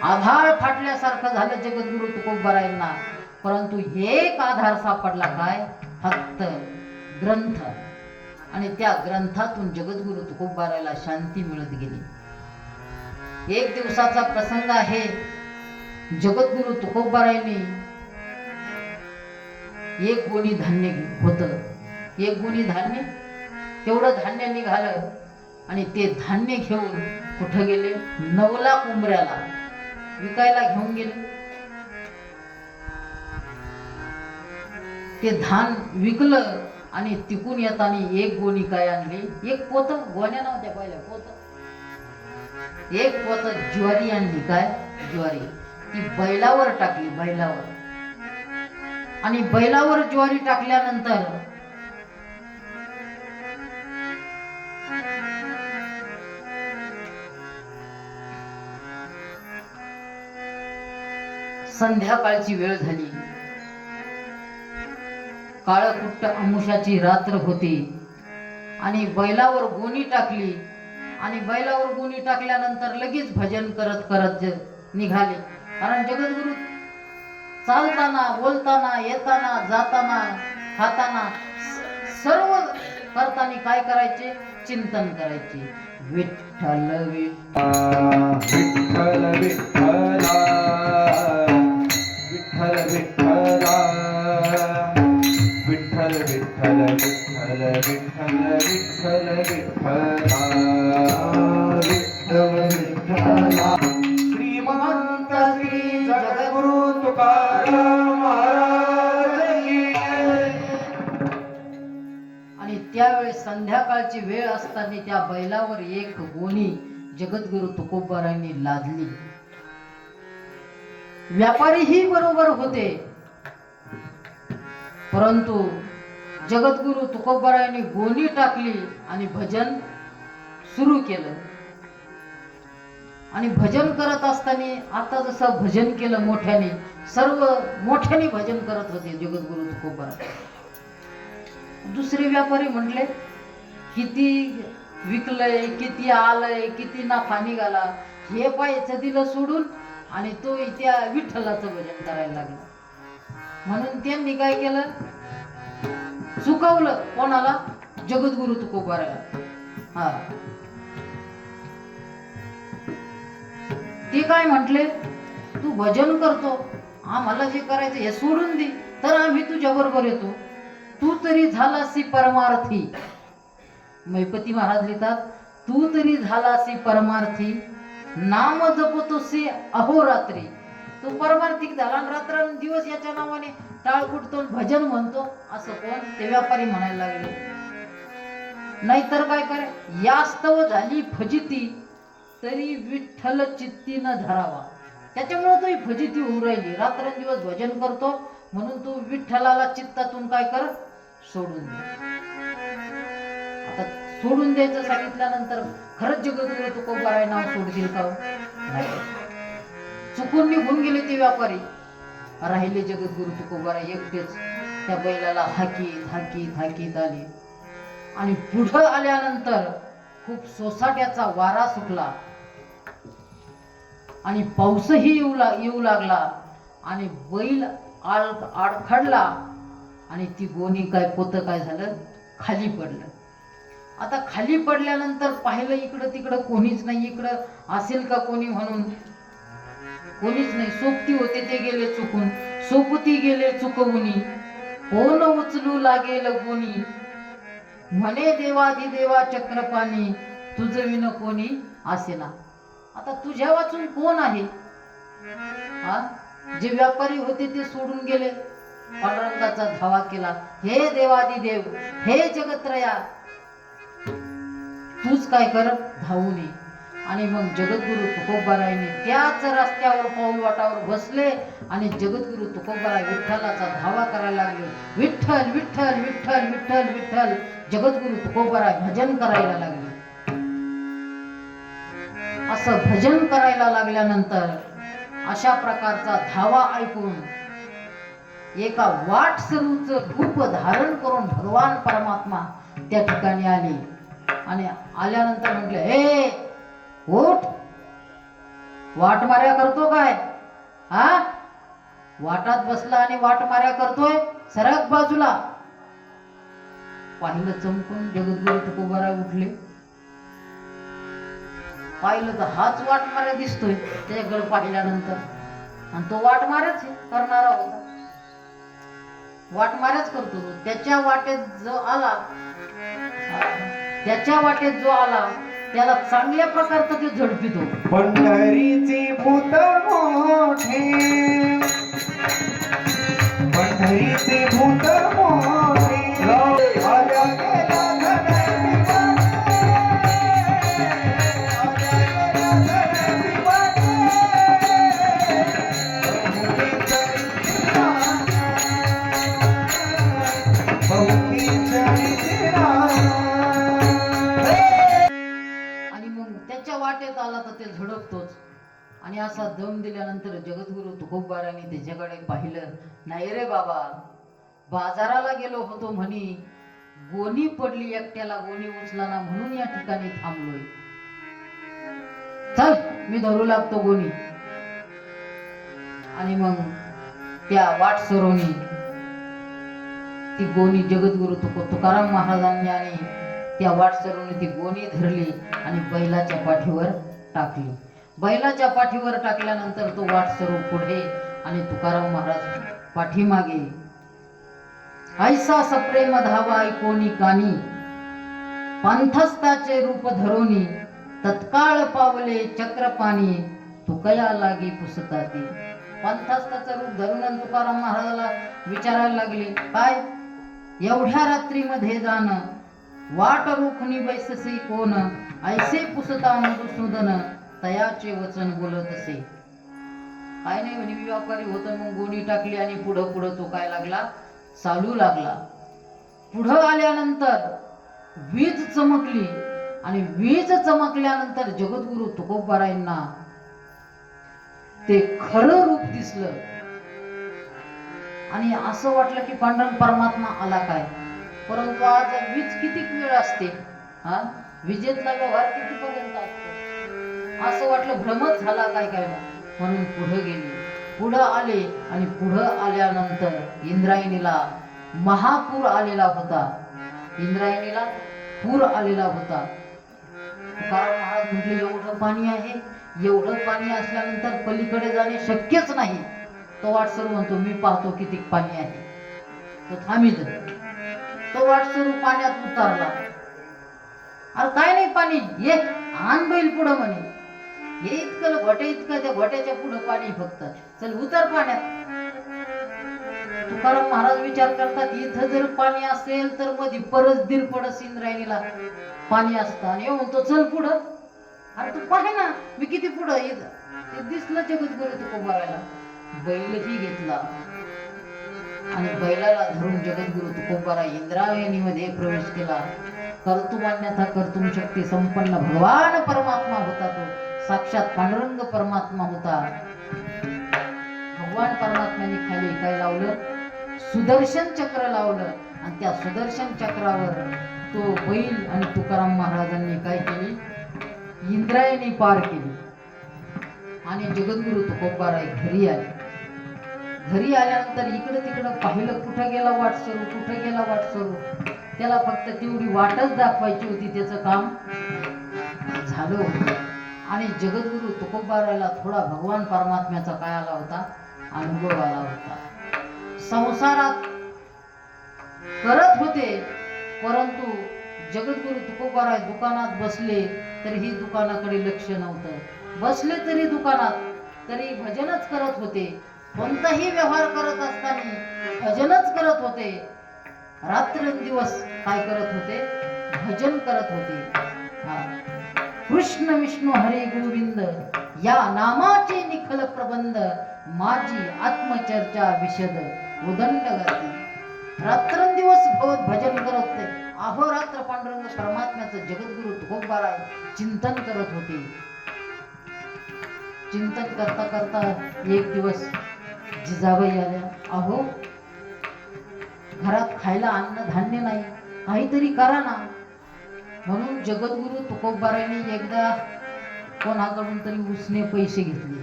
आभाळ फाटल्यासारखं झालं जगद्गुरु तुकोबारायांना. परंतु एक आधार सापडला, काय? फक्त ग्रंथ. आणि त्या ग्रंथातून जगद्गुरु तुकोबारायला शांती मिळत गेली. एक दिवसाचा प्रसंग आहे. जगद्गुरु तुकोबारायांनी एक गोणी धान्य होतं. एक गोणी धान्य, तेवढं धान्य निघालं. आणि ते धान्य घेऊन कुठं गेले? नवला कुंभऱ्याला विकायला घेऊन गेले. ते धान विकलं आणि तिकून येताना एक गोणी काय आणली? एक पोत, गोण्या नव्हत्या पहिल्या, पोत. एक पोत ज्वारी आणली. काय? ज्वारी. ती बैलावर टाकली, बैलावर. आणि बैलावर ज्वारी टाकल्यानंतर संध्याकाळची वेळ झाली. काळकुट्ट अमुषाची रात्र होती. आणि बैलावर गोणी टाकली. आणि बैलावर गोणी टाकल्यानंतर लगेच भजन करत करत निघाले. कारण जगद्गुरु चालताना, बोलताना, येताना, जाताना, खाताना, सर्व करताना काय करायचे? चिंतन करायचे. विठ्ठल विठ्ठल विठ्ठल विठ्ठला, विठ्ठल विठ्ठला, विठ्ठल विठ्ठल विठ्ठल विठ्ठल विठ्ठल विठ्ठला, विठ्ठल विठ्ठला. श्रीमंत श्री जगद्गुरु तुकाराम महाराज की जय. आणि त्यावेळेस संध्याकाळची वेळ असताना त्या बैलावर एक गोणी जगद्गुरु तुकोबारायांनी लादली. व्यापारीही बरोबर होते. परंतु जगद्गुरु तुकोबारायांनी गोणी टाकली आणि भजन सुरू केलं. आणि भजन करत असताना आता जसं भजन केलं मोठ्याने, सर्व मोठ्याने भजन करत होते जगद्गुरु तुकोबाराय. दुसरे व्यापारी म्हटले, किती विकलंय, किती आलंय, किती नफा निघाला, हे पाहायचं दिलं सोडून आणि तो त्या विठ्ठलाचं भजन करायला लागला. म्हणून त्यांनी काय केलं? चुकवलं. कोणाला? जगद्गुरु तुकोबारायला. हा, ते काय म्हटले? तू भजन करतो, आम्हाला जे करायचं हे सोडून दे, तर आम्ही तुझ्या बरोबर येतो. तू तरी झालासी परमार्थी. मैपती महाराज लिहितात, तू तरी झालासी परमार्थी, नाम जपतोसी अहोरात्री. तो परमार्थिक झाला आणि रात्रंदिवस याच्या नावाने टाळ कुटतो, भजन म्हणतो. असं कोण? ते व्यापारी म्हणायला लागले. नाहीतर काय करे, यास्तव झाली फजिती तरी विठ्ठल चित्ती न धरावा. त्याच्यामुळे तो ही फजिती होऊ राहिली. रात्रंदिवस भजन करतो म्हणून तू विठ्ठलाला चित्तातून काय कर, सोडून दे. आता सोडून द्यायचं सांगितल्यानंतर खरंच जगद्गुरु तुकोबाराय नाव सोडतील का? नाही. चुकून निघून गेले ते व्यापारी, राहिले जगद्गुरु तुकोबाराय एकटेच. त्या बैलाला हाकीत हाकीत हाकीत आली आणि पुढं आल्यानंतर खूप सोसाट्याचा वारा सुटला आणि पाऊसही येऊ लागला आणि बैल आडखडला आणि ती गोणी काय पोतं काय झालं, खाली पडलं. आता खाली पडल्यानंतर पाहिलं इकडं तिकडं कोणीच नाही. इकडं असेल का कोणी म्हणून कोणीच नाही. सोबती होते ते गेले चुकून, सोबती गेले चुकवुनी, कोण उचलू लागेल गोणी, म्हणे देवाधिदेवा चक्रपाणी, तुझ विन कोणी असेना. आता तुझ्या वाचून कोण आहे? हा, जे व्यापारी होते ते सोडून गेले, पांडुरंगाचा धावा केला. हे देवाधिदेव, हे जगत्रया, तूच काय कर, धावून ये. आणि मग जगद्गुरु तुकोबारायने त्याच रस्त्यावर पाऊल वाटावर बसले आणि जगद्गुरु तुकोबाराय विठ्ठलाचा धावा करायला लागले. विठ्ठल विठ्ठल विठ्ठल विठ्ठल विठ्ठल. जगद्गुरु तुकोबाराय भजन करायला लागले. असं भजन करायला लागल्यानंतर अशा प्रकारचा धावा ऐकून एका वाटसरूचं रूप धारण करून भगवान परमात्मा त्या ठिकाणी आले आणि आल्यानंतर म्हटले, हे उठ, वाट मार्या करतो काय? हा, वाटात बसला आणि वाट मार्या करतोय, सरक बाजूला. पाहिलं चमकून जगद्गुरु तुकोबाराय उठले. पाहिलं तर हाच वाट मार्या दिसतोय त्याच्याकडे पाहिल्यानंतर, आणि तो वाट मार्याच करणारा होता. वाट मार्याच करतो तो. त्याच्या वाटेत जो आला, त्याच्या वाटेत जो आला त्याला चांगल्या प्रकारचं ते झडपितो. पंढरीचे भूत मोठे, पंढरीचे भूत मोठे, आल्या गेल्या धरती वाटेत आला तर ते झडपतोच. आणि असा दम दिल्यानंतर जगद्गुरु तुकोबारायने त्याच्याकडे पाहिलं. नाही रे बाबा, बाजाराला गेलो होतो म्हणी, गोणी पडली एकट्याला, गोणी उचलाना म्हणून या ठिकाणी थांबलोय. चल मी धरू लागतो गोणी. आणि मग त्या वाटसरोनी ती गोणी जगद्गुरु तुकाराम महाराजांनी आणि त्या वाटसरूने ती गोणी धरली आणि बैलाच्या पाठीवर टाकली. बैलाच्या पाठीवर टाकल्यानंतर तो वाटसरू पुढे आणि तुकाराम महाराज पाठीमागे. ऐसा सप्रेम धावा ऐकोनी कानी, पंथस्थाचे रूप धरोनी, तत्काळ पावले चक्रपाणी, तुकया लागी पुसताती. पंथस्थाचं रूप धरून तुकाराम महाराजाला विचारायला लागले, काय एवढ्या रात्रीमध्ये जाणं, वाट रोखणी बैससी कोण, ऐसे पुसता मधुसूदन, तयाचे वचन बोलत असे. काय नाही म्हणे, व्यापारी होता. मग गोणी टाकली आणि पुढं पुढं तो काय लागला, चालू लागला. पुढं आल्यानंतर वीज चमकली आणि वीज चमकल्यानंतर जगद्गुरु तुकोबारायांना ते खरं रूप दिसलं आणि असं वाटलं की पांडुरंग परमात्मा आला काय. परंतु आज वीज किती वेळ असते, हा, विजेतला व्यवहार किती पर्यंत असतो. असं वाटलं भ्रमच झाला काय काय म्हणून पुढे गेले. पुढं आले आणि पुढं आल्यानंतर इंद्रायणीला महापूर आलेला होता. इंद्रायणीला पूर आलेला होता. तुकाराम महाराज म्हटले, एवढं पाणी आहे, एवढं पाणी असल्यानंतर पलीकडे जाणे शक्यच नाही. तो वाटसरू म्हणतो, मी पाहतो किती पाणी आहे. तो थांबित. तो वाटसरू पाण्यात उतरला. अरे काय नाही पाणी, ये आण बैल पुढं म्हणे. हे इतकं घोटे इतकं, त्या घोट्याच्या पुढं पाणी फक्त. चल उतर पाण्यात. तुकाराम महाराज विचार करतात, इथं जर पाणी असेल तर मध्ये परत दीर पडस इंद्रायणीला पाणी असतं. आणि म्हणतो चल पुढं. अरे तू पाहे ना मी किती पुढं इथं. ते दिसलं जगद्गुरु तुकोबारायला. बैलही घेतला आणि बैलाला धरून जगद्गुरु तुकोबारा इंद्रायणीमध्ये प्रवेश केला. कर्तुम अन्यथा कर्तुम शक्ती संपन्न भगवान परमात्मा होता. तो साक्षात पांडुरंग परमात्मा होता. भगवान परमात्म्याने खाली काय लावलं, सुदर्शन चक्र लावलं. आणि त्या सुदर्शन चक्रावर तो बैल आणि तुकाराम महाराजांनी काय केली, इंद्रायणी पार केली. आणि जगद्गुरु तुकोबाराय घरी आले. घरी आल्यानंतर इकडं तिकडं पाहिलं, कुठं गेला वाटसरू, कुठं गेला वाटसरू. त्याला फक्त तेवढी वाटच दाखवायची होती, त्याचं काम झालं होतं. आणि जगद्गुरु तुकोबारायला थोडा भगवान परमात्म्याचा काय आला होता, अनुभव आला होता. संसारात करत होते, परंतु जगद्गुरु तुकोबाराय दुकानात बसले तरीही दुकानाकडे लक्ष नव्हतं. बसले तरी दुकानात तरी भजनच करत होते. कोणताही व्यवहार करत असताना भजनच करत होते. रात्रंदिवस काय करत होते, भजन करत होते. कृष्ण विष्णू हरे गोविंद या नामाचे निखल प्रबंध, माझी आत्मचर्चा विशद उदंड करते. रात्रंदिवस भजन करत होते. अहोरात्र पांडुरंग परमात्म्याचं जगद्गुरु तुकोबाराय चिंतन करत होते. चिंतन करता करता एक दिवस जिजाबाई आल्या. अहो घरात खायला अन्न धान्य नाही, काहीतरी करा ना. म्हणून जगद्गुरु तुकोबारायने एकदा कोणाकडून तरी उसने पैसे घेतले.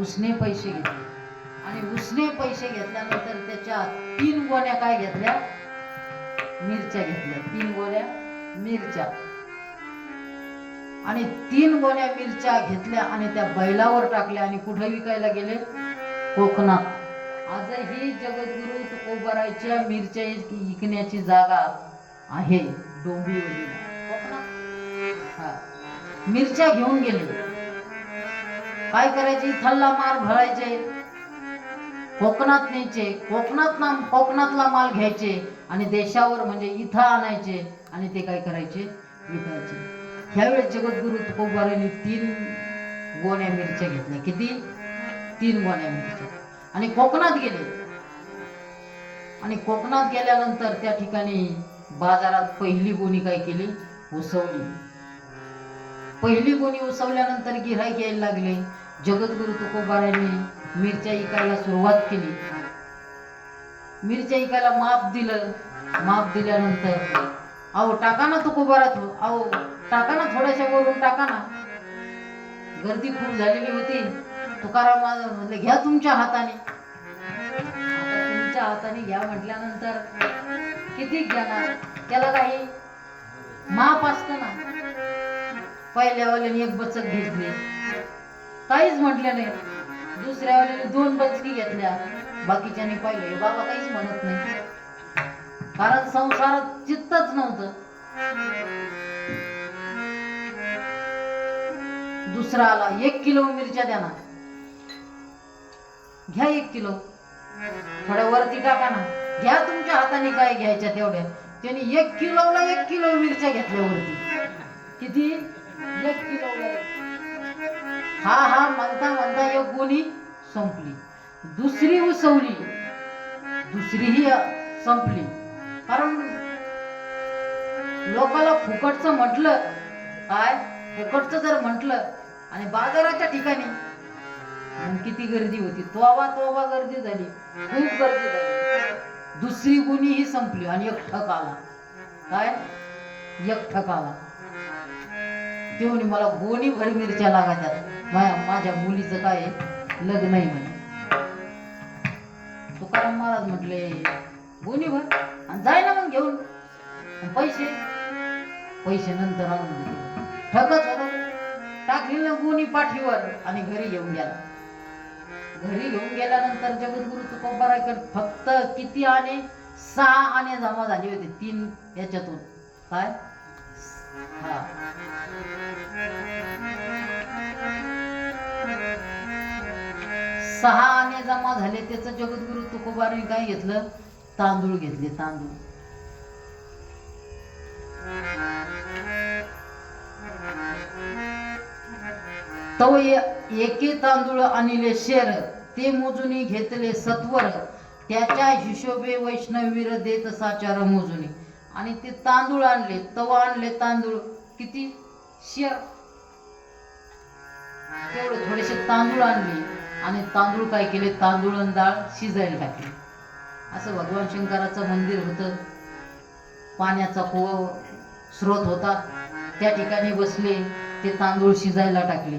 उसने पैसे घेतले आणि उसने पैसे घेतल्यानंतर त्याच्या 3 गोण्या काय घेतल्या, मिरच्या घेतल्या. 3 गोण्या मिरच्या. आणि 3 गोण्या मिरच्या घेतल्या आणि त्या बैलावर टाकल्या आणि कुठे विकायला गेले, कोकणात. आजही जगद्गुरु तुकोबारायच्या मिरच्या विकण्याची जागा आहे डोंबिवलीला, कोकणात. मिरच्या घेऊन गेले. काय करायचे, इथला माल भरायचे, कोकणात न्यायचे. कोकणातला माल घ्यायचे आणि देशावर म्हणजे इथं आणायचे आणि ते काय करायचे, विकायचे. ह्यावेळेस जगद्गुरु तुकोबारायने 3 गोण्या मिरच्या घेतल्या. किती, 3 गोण्या मिरच्या. आणि कोकणात गेले. आणि कोकणात गेल्यानंतर त्या ठिकाणी बाजारात पहिली गोणी काय केली, उसवली. पहिली गोणी उसवल्यानंतर गिऱ्हाईक यायला लागले. जगद्गुरु तुकोबारायने मिरच्या विकायला सुरुवात केली. मिरच्या विकायला माप दिलं. माप दिल्यानंतर अहो टाका ना तुकोबारा, अहो टाका ना, थोड्याशा वरून टाका ना. गर्दी खूप झालेली होती. तुकाराम म्हटले घ्या तुमच्या हाताने. आता तुमच्या हाताने घ्या म्हटल्यानंतर किती घेणार, त्याला काही माप असतं ना. पहिल्यावाल्याने 1 बचक घेतली, काहीच म्हटले नाही. दुसऱ्यावाल्याने 2 बचकी घेतल्या. बाकीच्याने पाहिलं बाबा काहीच म्हणत नाही, कारण संसारात चित्तच नव्हतं. दुसरा आला, 1 किलो मिरच्या द्या ना. घ्या 1 किलो. थोड्या वरती टाका ना. घ्या तुमच्या हाताने काय घ्यायच्या तेवढ्या. त्यांनी 1 किलोला 1 किलो मिरच्या घेतल्या वरती. किती, 1 किलोला. हा हा म्हणता म्हणता 1 गोणी संपली. दुसरी उसवली, दुसरीही संपली. कारण लोकाला फुकटचं म्हटलं, काय फुकटचं जर म्हटलं आणि बाजाराच्या ठिकाणी मग किती गर्दी होती, तोबा गर्दी झाली, खूप गर्दी झाली. दुसरी गोणी ही संपली आणि 1 ठक आला. काय, 1 ठक आला. ते म्हणे मला गोणी भर मिरच्या लागायच्यात, माझ्या मुलीचं काय लग्न आहे म्हणे. तुकाराम महाराज म्हटले गोणी भर आणि जाय ना मग घेऊन. पैसे नंतर आणून देतो. ठकच होत. टाकली ना गोणी पाठीवर आणि घरी घेऊन गेला. घरी घेऊन गेल्यानंतर जगद्गुरु तुकोबारायकडे फक्त किती आणे, 6 आणे जमा झाले होते. 3 याच्यातून काय, हा 6 6 आणे जमा झाले. त्याचं जगद्गुरु तुकोबाराने काय घेतलं? तांदूळ घेतले, तांदूळ. तो एके तांदूळ आणले शेर, ते मोजुनी घेतले सत्वर, त्याच्या हिशोबे वैष्णवीर देत साचार मोजुनी. आणि ते तांदूळ आणले, तवा आणले तांदूळ किती? शेर. तेवढे थोडेसे तांदूळ आणले आणि तांदूळ काय केले? तांदूळ आणि डाळ शिजायला टाकले. असं भगवान शंकराचं मंदिर होतं, पाण्याचा स्रोत होता, त्या ठिकाणी बसले, ते तांदूळ शिजायला टाकले.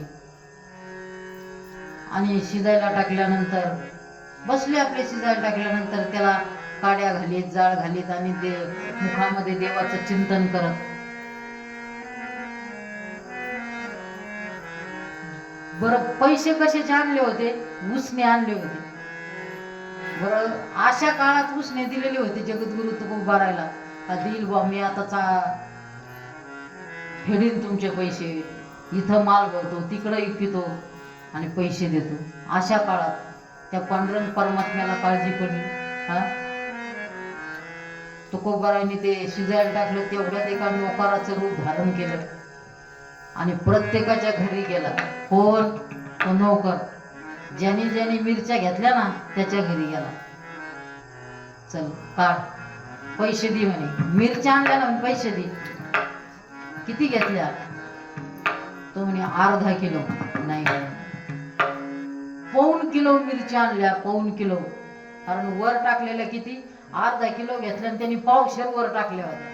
आणि शिजायला टाकल्यानंतर बसले आपले, शिजायला टाकल्यानंतर त्याला काड्या घालीत, जाळ घालीत आणि ते मुखामध्ये देवाचं चिंतन करत. बरं, पैसे कशाचे आणले होते? उसने आणले होते. बरं, अशा काळात उसने दिलेले होते जगद्गुरु तुकोबारायला, का देईल बा मी आता फेडीन तुमचे पैसे, इथं माल भरतो, तिकडं इकितो आणि पैसे देतो. अशा काळात त्या पांडुरंग परमात्म्याला काळजी पडली. तुकोबारायने ते शिजायला टाकलं, तेवढ्यात एका नोकराचं रूप धारण केलं आणि प्रत्येकाच्या घरी गेला. कोण? तो नोकर. ज्याने ज्याने मिरच्या घेतल्या ना, त्याच्या घरी गेला. चल काढ, पैसे दे म्हणे. मिरच्या आणल्या ना, पैसे दे. किती घेतल्या? तो म्हणे अर्धा किलो. नाही, पाऊण किलो मिरच्या आणल्या, पाऊण किलो. कारण वर टाकलेल्या किती? अर्धा किलो घेतल्या आणि त्यांनी पावशेर वर टाकल्या होत्या.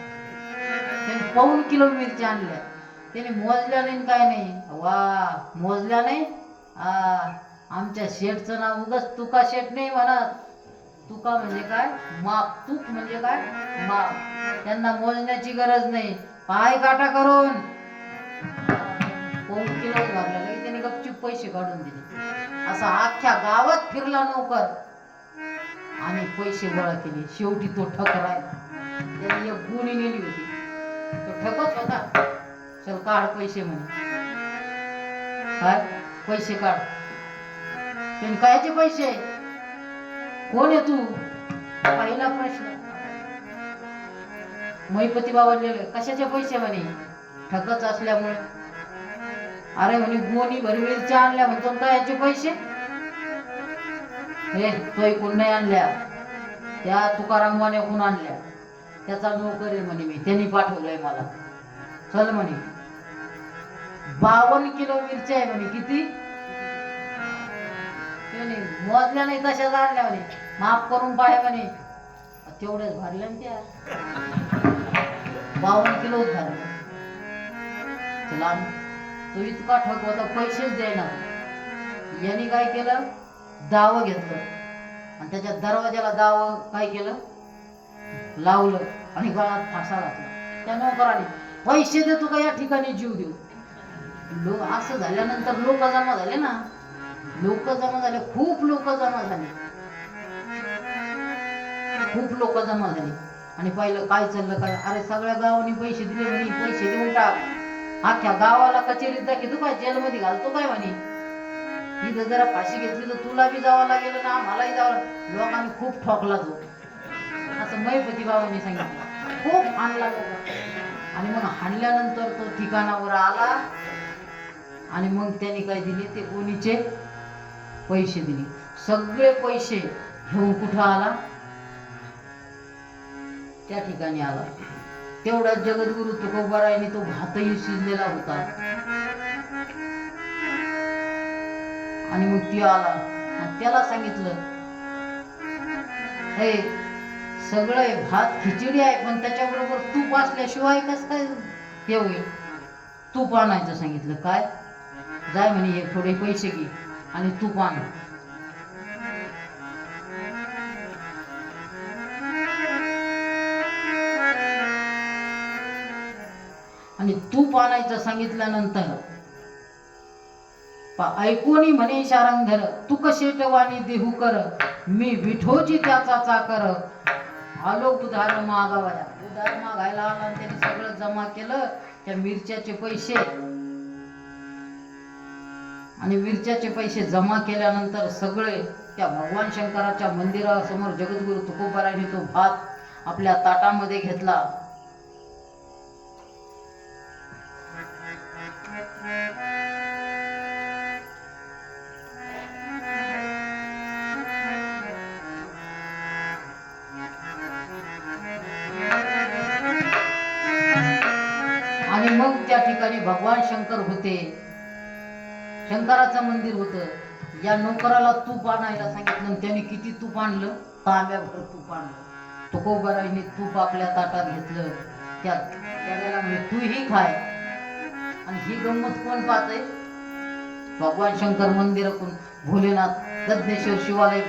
त्यांनी पाऊण किलो मिरच्या आणल्या. त्याने मोजल्या नाही, काय नाही. वा, मोजल्या नाही. आमच्या शेठचं नाव उगाच तुका शेठ नाही म्हणत. तुका म्हणजे काय? माप. तूक म्हणजे काय? माप. त्यांना मोजण्याची गरज नाही. पाय काटा करून पाऊण किलो भरला, की त्यांनी गपचूप पैसे काढून दिले. असा अख्ख्या गावात फिरला नोकर आणि पैसे गोळा केले. शेवटी तो ठक राहिला. त्याने एक गुणी नेली होती, तो ठकच होता. चल काढ पैसे म्हणे. काय? पैसे काढ. त्याने कायचे पैसे? कोण आहे तू? पहिला प्रश्न. महिपती बाबांना कशाचे पैसे म्हणे? ठकच असल्यामुळे. अरे म्हणे गोणी भर मिरच्या आणल्या म्हणतो, कायचे पैसे? हे तोय कोण नाही आणल्या, त्या तुकाराम वाण्याकून आणल्या. त्याचा नोकर आहे म्हणे मी, त्यांनी पाठवलंय मला. चल म्हणे. 52 किलो मिरच्या आहे म्हणे. किती? त्याने मोजल्या नाही, तशाच आणल्या म्हणे. माफ करून पाहे म्हणे. तेवढ्याच भरल्या ना त्या. 52 किलोच भरल्या. चला, तो इतका ठक होता, पैसेच द्यायना. यांनी काय केलं? दाव घेतलं आणि त्याच्या दरवाजाला दाव काय केलं? लावलं आणि गळ्यात फासा घातला. त्या नोकराने पैसे देतो का या ठिकाणी जीव देऊ. असं झाल्यानंतर लोक जमा झाले ना, लोक जमा झाले, खूप लोक जमा झाले, खूप लोक जमा झाले. आणि पाहिलं काय चाललं काय. अरे सगळ्या गावांनी पैसे दिले म्हणे, पैसे देऊन टाक. अख्ख्या गावाला कचेरीत दाखी, तू काय जेलमध्ये घालतो काय म्हणे. इथं जरा फाशी घेतली तर तुला बी जावं लागेल ना, आम्हालाही जावं. लोकांनी खूप ठोकला तो. असं महिपती बाबांनी सांगितलं. खूप हाणला लोक. आणि मग हाणल्यानंतर तो ठिकाणावर आला आणि मग त्यांनी काय दिले? ते कोणीचे पैसे दिले. सगळे पैसे घेऊन कुठं आला? त्या ठिकाणी आला. तेवढा जगद्गुरु तुकोबारायने तो भातही शिजलेला होता आणि मग ती आला आणि त्याला सांगितलं, हे सगळं भात खिचडी आहे, पण त्याच्याबरोबर तूप असल्याशिवाय कसं काय हे होईल? तूप आणायचं सांगितलं. काय? जाय म्हणे, हे थोडे पैसे घे आणि तूप आण. आणि तूप आणायचं सांगितल्यानंतर ऐकोनी म्हणे शारंगधर, तू कशे टवानी देहू कर, मी विठोजी त्याचा चाकर. आलो उधार मागावया. उधार मागायला आला आणि त्याने सगळं जमा केलं, त्या मिरच्याचे पैसे. आणि विरच्याचे पैसे जमा केल्यानंतर सगळे त्या भगवान शंकराच्या मंदिरासमोर जगद्गुरु तुकोबारायांनी तो भात आपल्या ताटामध्ये घेतला. आणि मग त्या ठिकाणी भगवान शंकर होते, शंकराचं मंदिर होतं. या नोकराला तूप आणायला सांगितलं आणि त्याने किती तूप आणलं? तांब्याभर तूप आणलं. तुकोबारायांनी तूप आपल्या ताटात घेतलं. त्याला म्हणजे तूही खाय. आणि ही गंमत कोण पाहतंय? भगवान शंकर मंदिरातून भोलेनाथ दत्नेश्वर शिवालय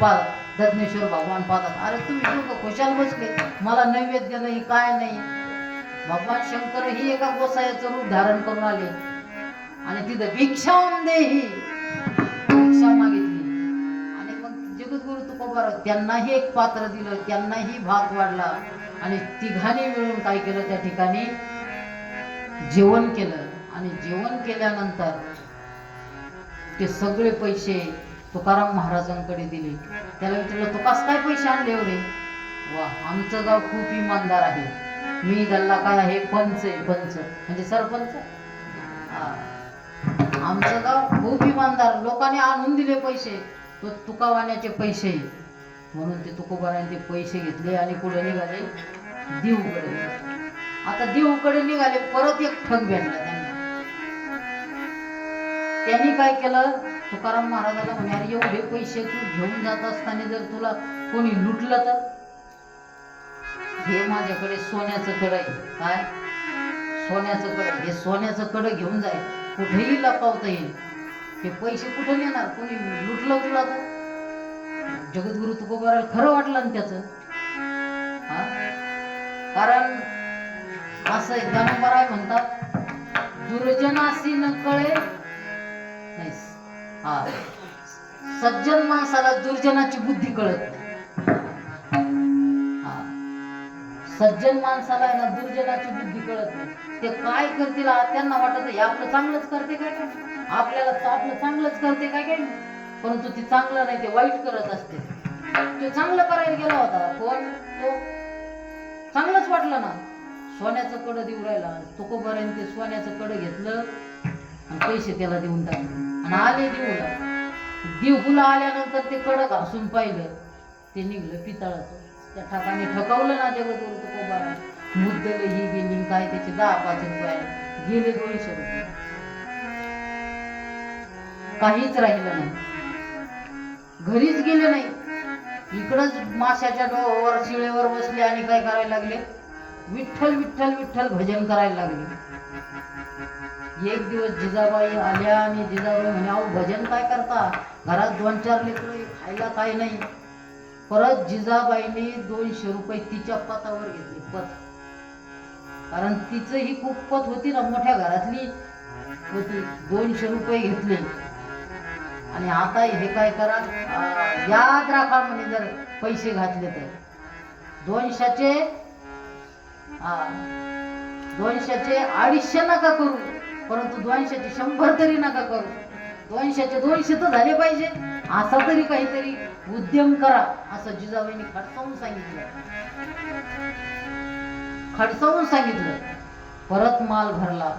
दत्नेश्वर भगवान पाहतात. अरे तुम्ही लोक खुशाल बसले, मला नैवेद्य नाही, काय नाही. भगवान शंकर ही एका गोसायाचं रूप धारण करून आले आणि तिथं भिक्षाम देही भिक्षा मागितली. आणि मग जगद्गुरु तुकोबाराय त्यांनाही एक पात्र दिलं, त्यांनाही भात वाढला आणि तिघांनी मिळून काय केलं? त्या ठिकाणी जेवण केलं. आणि जेवण केल्यानंतर ते सगळे पैसे तुकाराम महाराजांकडे दिले. त्याला विचारलं, तू कस काय पैसे आणले एवढे? वा, आमचं गाव खूप इमानदार आहे. मी त्याला काय आहे? पंच आहे. पंच म्हणजे सरपंच. आमचं गाव खूप इमानदार, लोकांनी आणून दिले पैसे, तो तुकावाण्याचे पैसे. म्हणून ते तुकोबारायांनी ते पैसे घेतले आणि पुढे निघाले देऊकडे. आता देऊकडे निघाले, परत एक ठग भेटला त्यांना. त्यांनी काय केलं? तुकाराम महाराजाला म्हणे, अरे एवढे पैसे तू घेऊन जात असताना जर तुला कोणी लुटलं तर? हे माझ्याकडे सोन्याचं कड आहे. काय? सोन्याचं कड. हे सोन्याचं कड घेऊन जाय, कुठेही लपवता येईल. हे पैसे कुठे नेणार? कोणी लुटलं तुला तर? जगद्गुरु तुकोबाराला खरं वाटलं ना त्याचं. कारण असं ज्ञानोबाराय म्हणतात, दुर्जनासी न कळे नाही, सज्जन माणसाला दुर्जनाची बुद्धी कळत नाही. सज्जन माणसाला आहे ना दुर्जनाची बुद्धी कळत नाही. ते काय करतील त्यांना वाटत हे आपलं चांगलंच करते काय काय, आपल्याला आपलं चांगलंच करते काय काय, परंतु ते चांगलं नाही, ते वाईट करत असते. तो चांगलं करायला गेला होता, कोण तो? चांगलंच वाटलं ना. सोन्याचं कडं देऊ राहिला. तुकोबारायांनी ते सोन्याचं कडं घेतलं आणि पैसे त्याला देऊन टाकले आणि आले देऊला. देऊला आल्यानंतर ते कडं घासून पाहिलं, ते निघलं पितळाचं. त्या ठिकाणी ठकवलं ना जगद्गुरु तुकोबाराय. मुद्दल ही गेली काय, त्याचे 10-5 रुपये गेले, 200 रुपये. काहीच राहिलं नाही, घरीच गेले नाही. इकडंच माशाच्या डोहावर शिळेवर बसले आणि काय करायला लागले? विठ्ठल विठ्ठल विठ्ठल भजन करायला लागले. एक दिवस जिजाबाई आल्या आणि जिजाबाई म्हणे, अहो भजन काय करता? घरात 2-4 लेकरं, खायला काय नाही. परत जिजाबाईंनी 200 रुपये तिच्या पतावर घेतले. पत, कारण तिचं ही खूप पत होती ना, मोठ्या घरातली होती. 200 रुपये घेतले आणि आता हे काय करा, याद राखा म्हणे, जर पैसे घातले तर 200चे 250 नका करू, परंतु 200चे 100 तरी नका करू. 200चे 200 तर झाले पाहिजे, असा तरी काहीतरी उद्यम करा, असं जिजाबाईंनी खडसावून सांगितलं. खडसावून सांगितलं. परत माल भरला,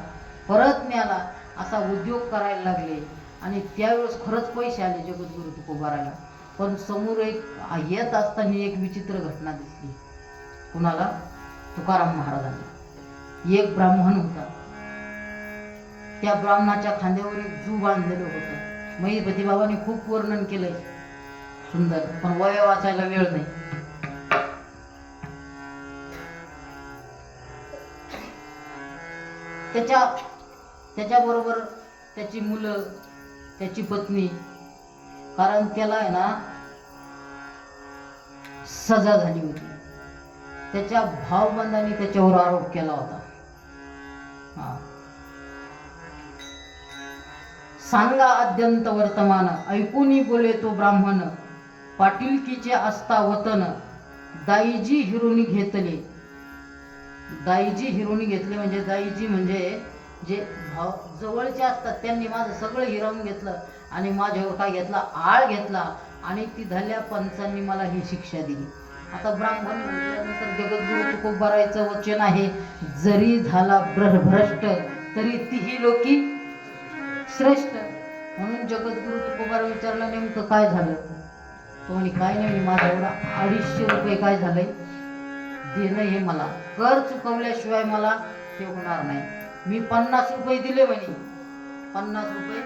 परत न्याला, असा उद्योग करायला लागले. आणि त्यावेळेस खरंच पैसे आले जगद्गुरु तुकोबारायला. पण समोर एक येत असताना एक विचित्र घटना दिसली. कुणाला? तुकाराम महाराजांना. एक ब्राह्मण होता, त्या ब्राह्मणाच्या खांद्यावर एक जू बांधलेलं होतं. महिपती बाबांनी खूप वर्णन केलंय सुंदर, पण वय वाचायला वेळ नाही. त्याच्याबरोबर त्याची मुलं, त्याची पत्नी, कारण त्याला आहे ना सजा झाली होती. त्याच्या भावबंधांनी त्याच्यावर आरोप केला होता. सांगा अद्यंत वर्तमान, ऐकूनी बोले तो ब्राह्मण, पाटीलकीचे असता वतन, दाईजी हिरोनी घेतले. दाईजी हिरोनी घेतले म्हणजे दाईजी म्हणजे जे भाव जवळचे असतात त्यांनी माझं सगळं हिरावून घेतलं आणि माझ्यावर काय घेतला, आळ घेतला आणि ती धल्या पंचांनी मला ही शिक्षा दिली. आता ब्राह्मण म्हटल्यानंतर जगद्गुरु तुकोबारायचं वचन आहे, जरी झाला भ्रष्ट तरी तीही लोकी श्रेष्ठ. म्हणून जगद्गुरु तुकोबारा विचारलं नेमकं काय झालं. तो म्हणे काय नाही, माझ्या एवढा 250 रुपये काय झालंय देणं, हे मला कर चुकवल्याशिवाय मला ते होणार नाही. मी 50 रुपये दिले म्हणे, 50 रुपये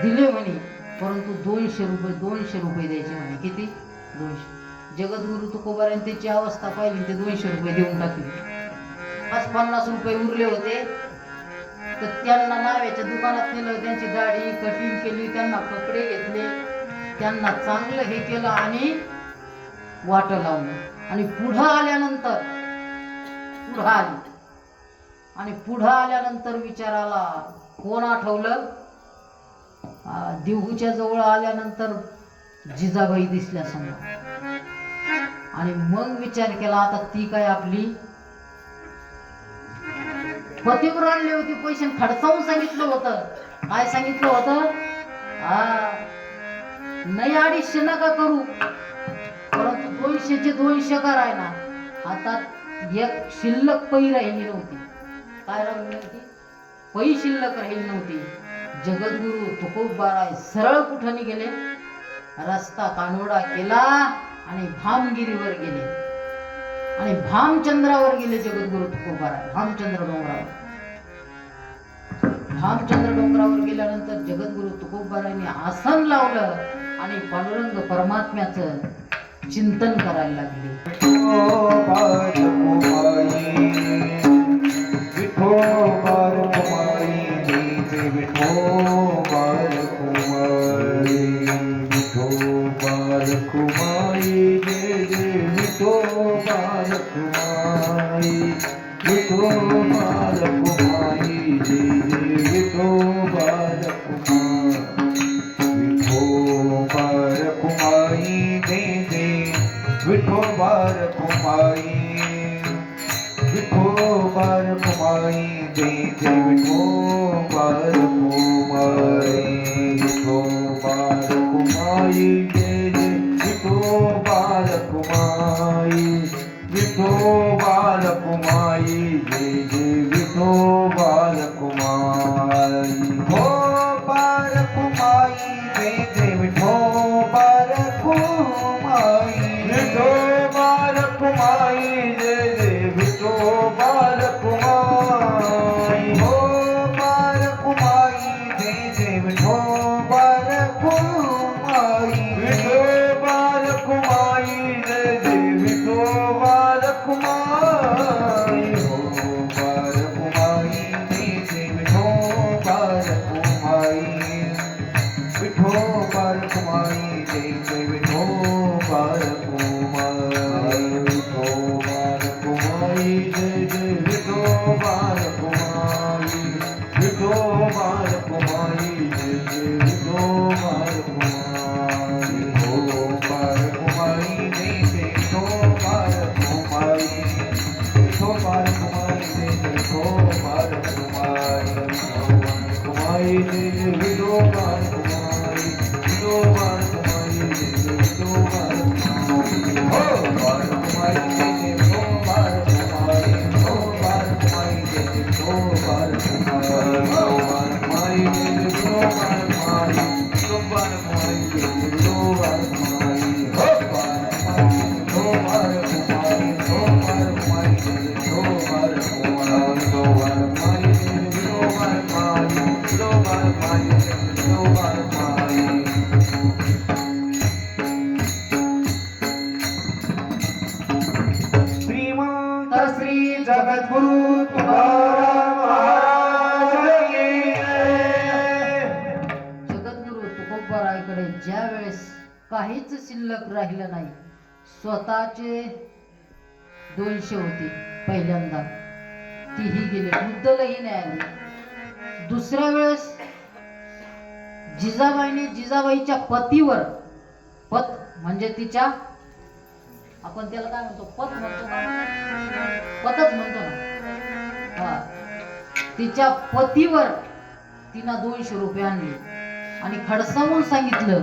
दिले म्हणे, परंतु 200 रुपये द्यायचे म्हणे. किती? 200. जगद्गुरु तुकोबाराने त्याची अवस्था पाहिली, ते 200 रुपये देऊन टाकले. आज 50 रुपये उरले होते तर त्यांना नाव्याच्या दुकानात नेलं, त्यांची दाढी कटिंग केली, त्यांना कपडे घेतले, त्यांना चांगलं हे केलं आणि वाट लावलं. आणि पुढं आल्यानंतर विचार आला, कोण आठवलं? देहूच्या जवळ आल्यानंतर जिजाबाई दिसल्या समोर. आणि मग विचार केला, आता ती काय आपली पतीवर आणली होती पैसे, खडसावून सांगितलं होतं. काय सांगितलं होतं? नाही 250 नका करू, परंतु 200चे 200 कराय ना. आता एक शिल्लक पै राहिली नव्हती. काय राहिली नव्हती? पै शिल्लक राहिली नव्हती. जगद्गुरु तुकोबाराय सरळ कुठं गेले? रस्ता कानोडा केला आणि भामगिरीवर गेले आणि भामचंद्रावर गेले. जगद्गुरु तुकोबाराय भामचंद्र डोंगरावर गेल्यानंतर जगद्गुरु तुकोबारायांनी आसन लावलं आणि पांडुरंग परमात्म्याचं चिंतन करायला लागले. जगद्गुरु तुकाराम महाराज की जय. जगद्गुरु तुकोबारायकडे ज्या वेळेस काहीच शिल्लक राहिलं नाही, स्वतःचे 200 होते पहिल्यांदा, तीही गेले, मुद्दलही नाही आली. दुसऱ्या वेळेस जिजाबाईच्या पतीवर, पत म्हणजे तिच्या, आपण त्याला काय म्हणतो, पत म्हणतो का? पतच म्हणतो ना. तिच्या पतीवर तिनं 200 रुपये आणले आणि खडसावून सांगितलं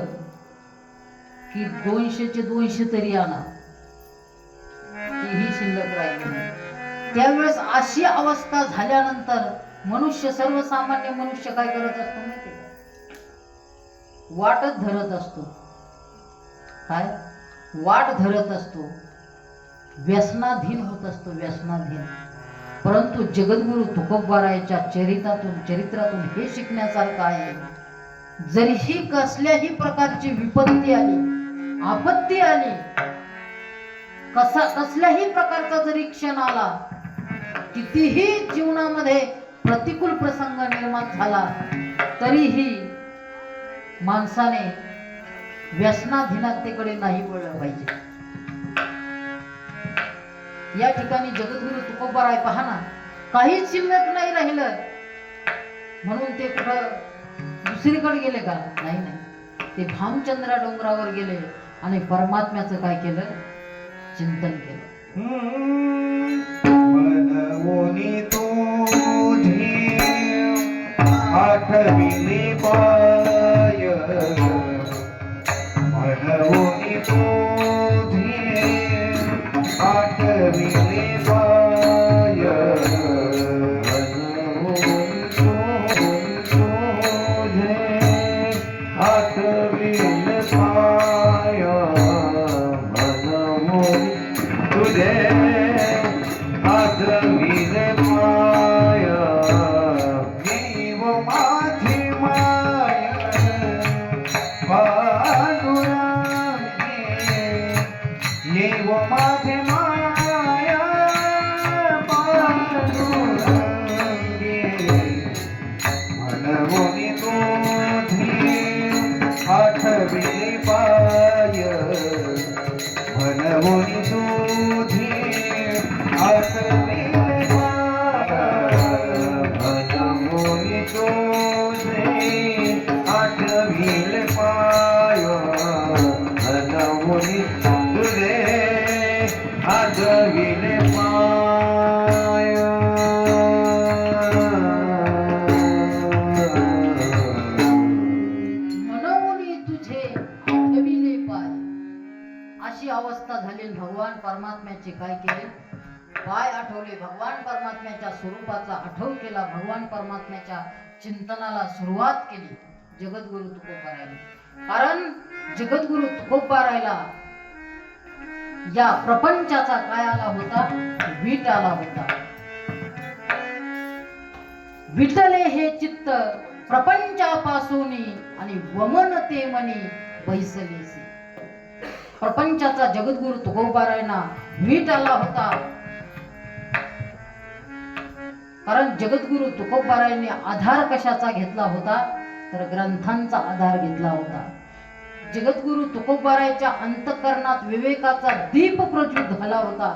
की 200चे 200 तरी आणा. तेही शिल्लक राहिली नाही. त्यावेळेस अशी अवस्था झाल्यानंतर मनुष्य, सर्वसामान्य मनुष्य काय करत असतो माहिती का? वाटच धरत असतो. काय वाट धरत असतो, व्यसनाधीन होत असतो, व्यसनाधीन. परंतु जगद्गुरु तुकोबारायच्या चरित्रातून हे शिकण्यासारखं आहे. जरीही कसल्याही प्रकारची विपत्ती आली, आपत्ती आली, कसल्याही प्रकारचा जरी क्षण आला, कितीही जीवनामध्ये प्रतिकूल प्रसंग निर्माण झाला, तरीही माणसाने व्यसनाधीनतेकडे नाही वळलं पाहिजे. या ठिकाणी जगद्गुरु तुकोबाराय पहा ना, काहीच शिल्लक नाही राहिलं म्हणून ते कुठं दुसरीकडे गेले का? नाही नाही, ते भामचंद्रा डोंगरावर गेले आणि परमात्म्याचं काय केलं? चिंतन केलं. मनवोनी तुझी आठविले पाय, मनवोनी तुझी आठविले पाय, मनवोनी तुझे आठविले पाय, मनवोनी तुझे आठविले पाय, देव माझी माय पांडुरंगे, देव माझे माया पांडुरंगे, मनवोनी तुझी आठविले पाय, मनवोनी तुझी आठविले पाय, मनवोनी तुझे आठविले पाय, मनवोनी तुझे आठविले पाय. मनवोनी तुझे आठविले पाय. अशी अवस्था झाली. भगवान परमात्म्याचे काय केले? पाय आठवले. भगवान परमात्म्याच्या स्वरूपाचा आठव केला. भगवान परमात्म्याच्या चिंतनाला सुरुवात केली जगद्गुरु तुकोबारायला. कारण जगद्गुरु तुकोबारायला या प्रपंचाचा काय आला होता? वीट आला होता. विटले हे चित्त प्रपंचापासून आणि वमन ते मनी बैसलेसे. प्रपंचाचा जगद्गुरु तुकोबारायांना वीट आला होता. कारण जगद्गुरु तुकोबारायांनी आधार कशाचा घेतला होता? तर ग्रंथांचा आधार घेतला होता. जगद्गुरु तुकोबारायच्या अंतःकरणात विवेकाचा दीप प्रज्वलित झाला होता.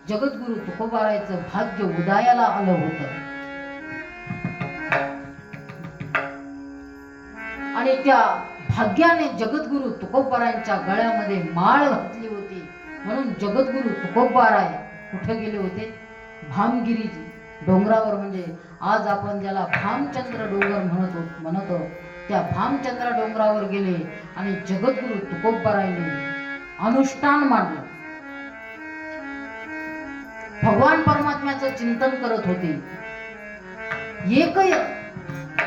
जगद्गुरु तुकोबारायचं भाग्य उदयाला आलं होतं आणि त्या भाग्याने जगद्गुरु तुकोबारायांच्या गळ्यामध्ये माळ घातली होती. म्हणून जगद्गुरु तुकोबाराय कुठे गेले होते? भामगिरी डोंगरावर. म्हणजे आज आपण ज्याला भामचंद्र डोंगर म्हणतो त्या भामचंद्र डोंगरावर गेले आणि जगद्गुरु तुकोबारायने अनुष्ठान मांडलं. भगवान परमात्म्याचं चिंतन करत होते.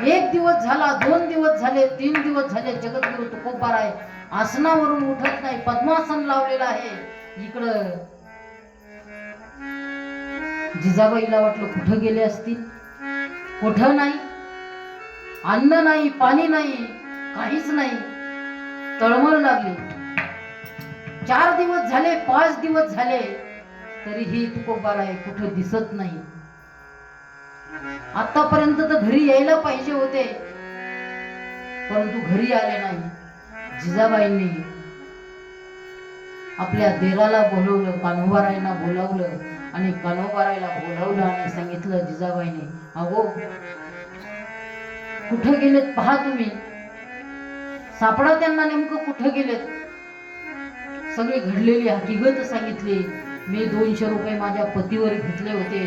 एक दिवस झाला, 2 दिवस झाले, 3 दिवस झाले, जगद्गुरु तुकोबाराय आसनावरून उठत नाही. पद्मासन लावलेलं आहे. इकडं जिजाबाईला वाटलं कुठं गेले असतील. कुठं नाही, अन्न नाही, पाणी नाही, काहीच नाही. तळमळ लागली. 4 दिवस झाले, 5 दिवस झाले, तरीही तुकोबाराय कुठं दिसत नाही. आतापर्यंत तर घरी यायला पाहिजे होते, परंतु घरी आले नाही. जिजाबाईंनी आपल्या देराला बोलवलं, कान्होबारायांना बोलावलं आणि कान्होबारायला बोलावलं आणि सांगितलं, जिजाबाईंनी, अगो कुठं गेलेत पहा तुम्ही. सापडा त्यांना, नेमकं कुठं गेलेत. सगळी घडलेली हकीकत सांगितली. मी 200 रुपये माझ्या पतीवर घेतले होते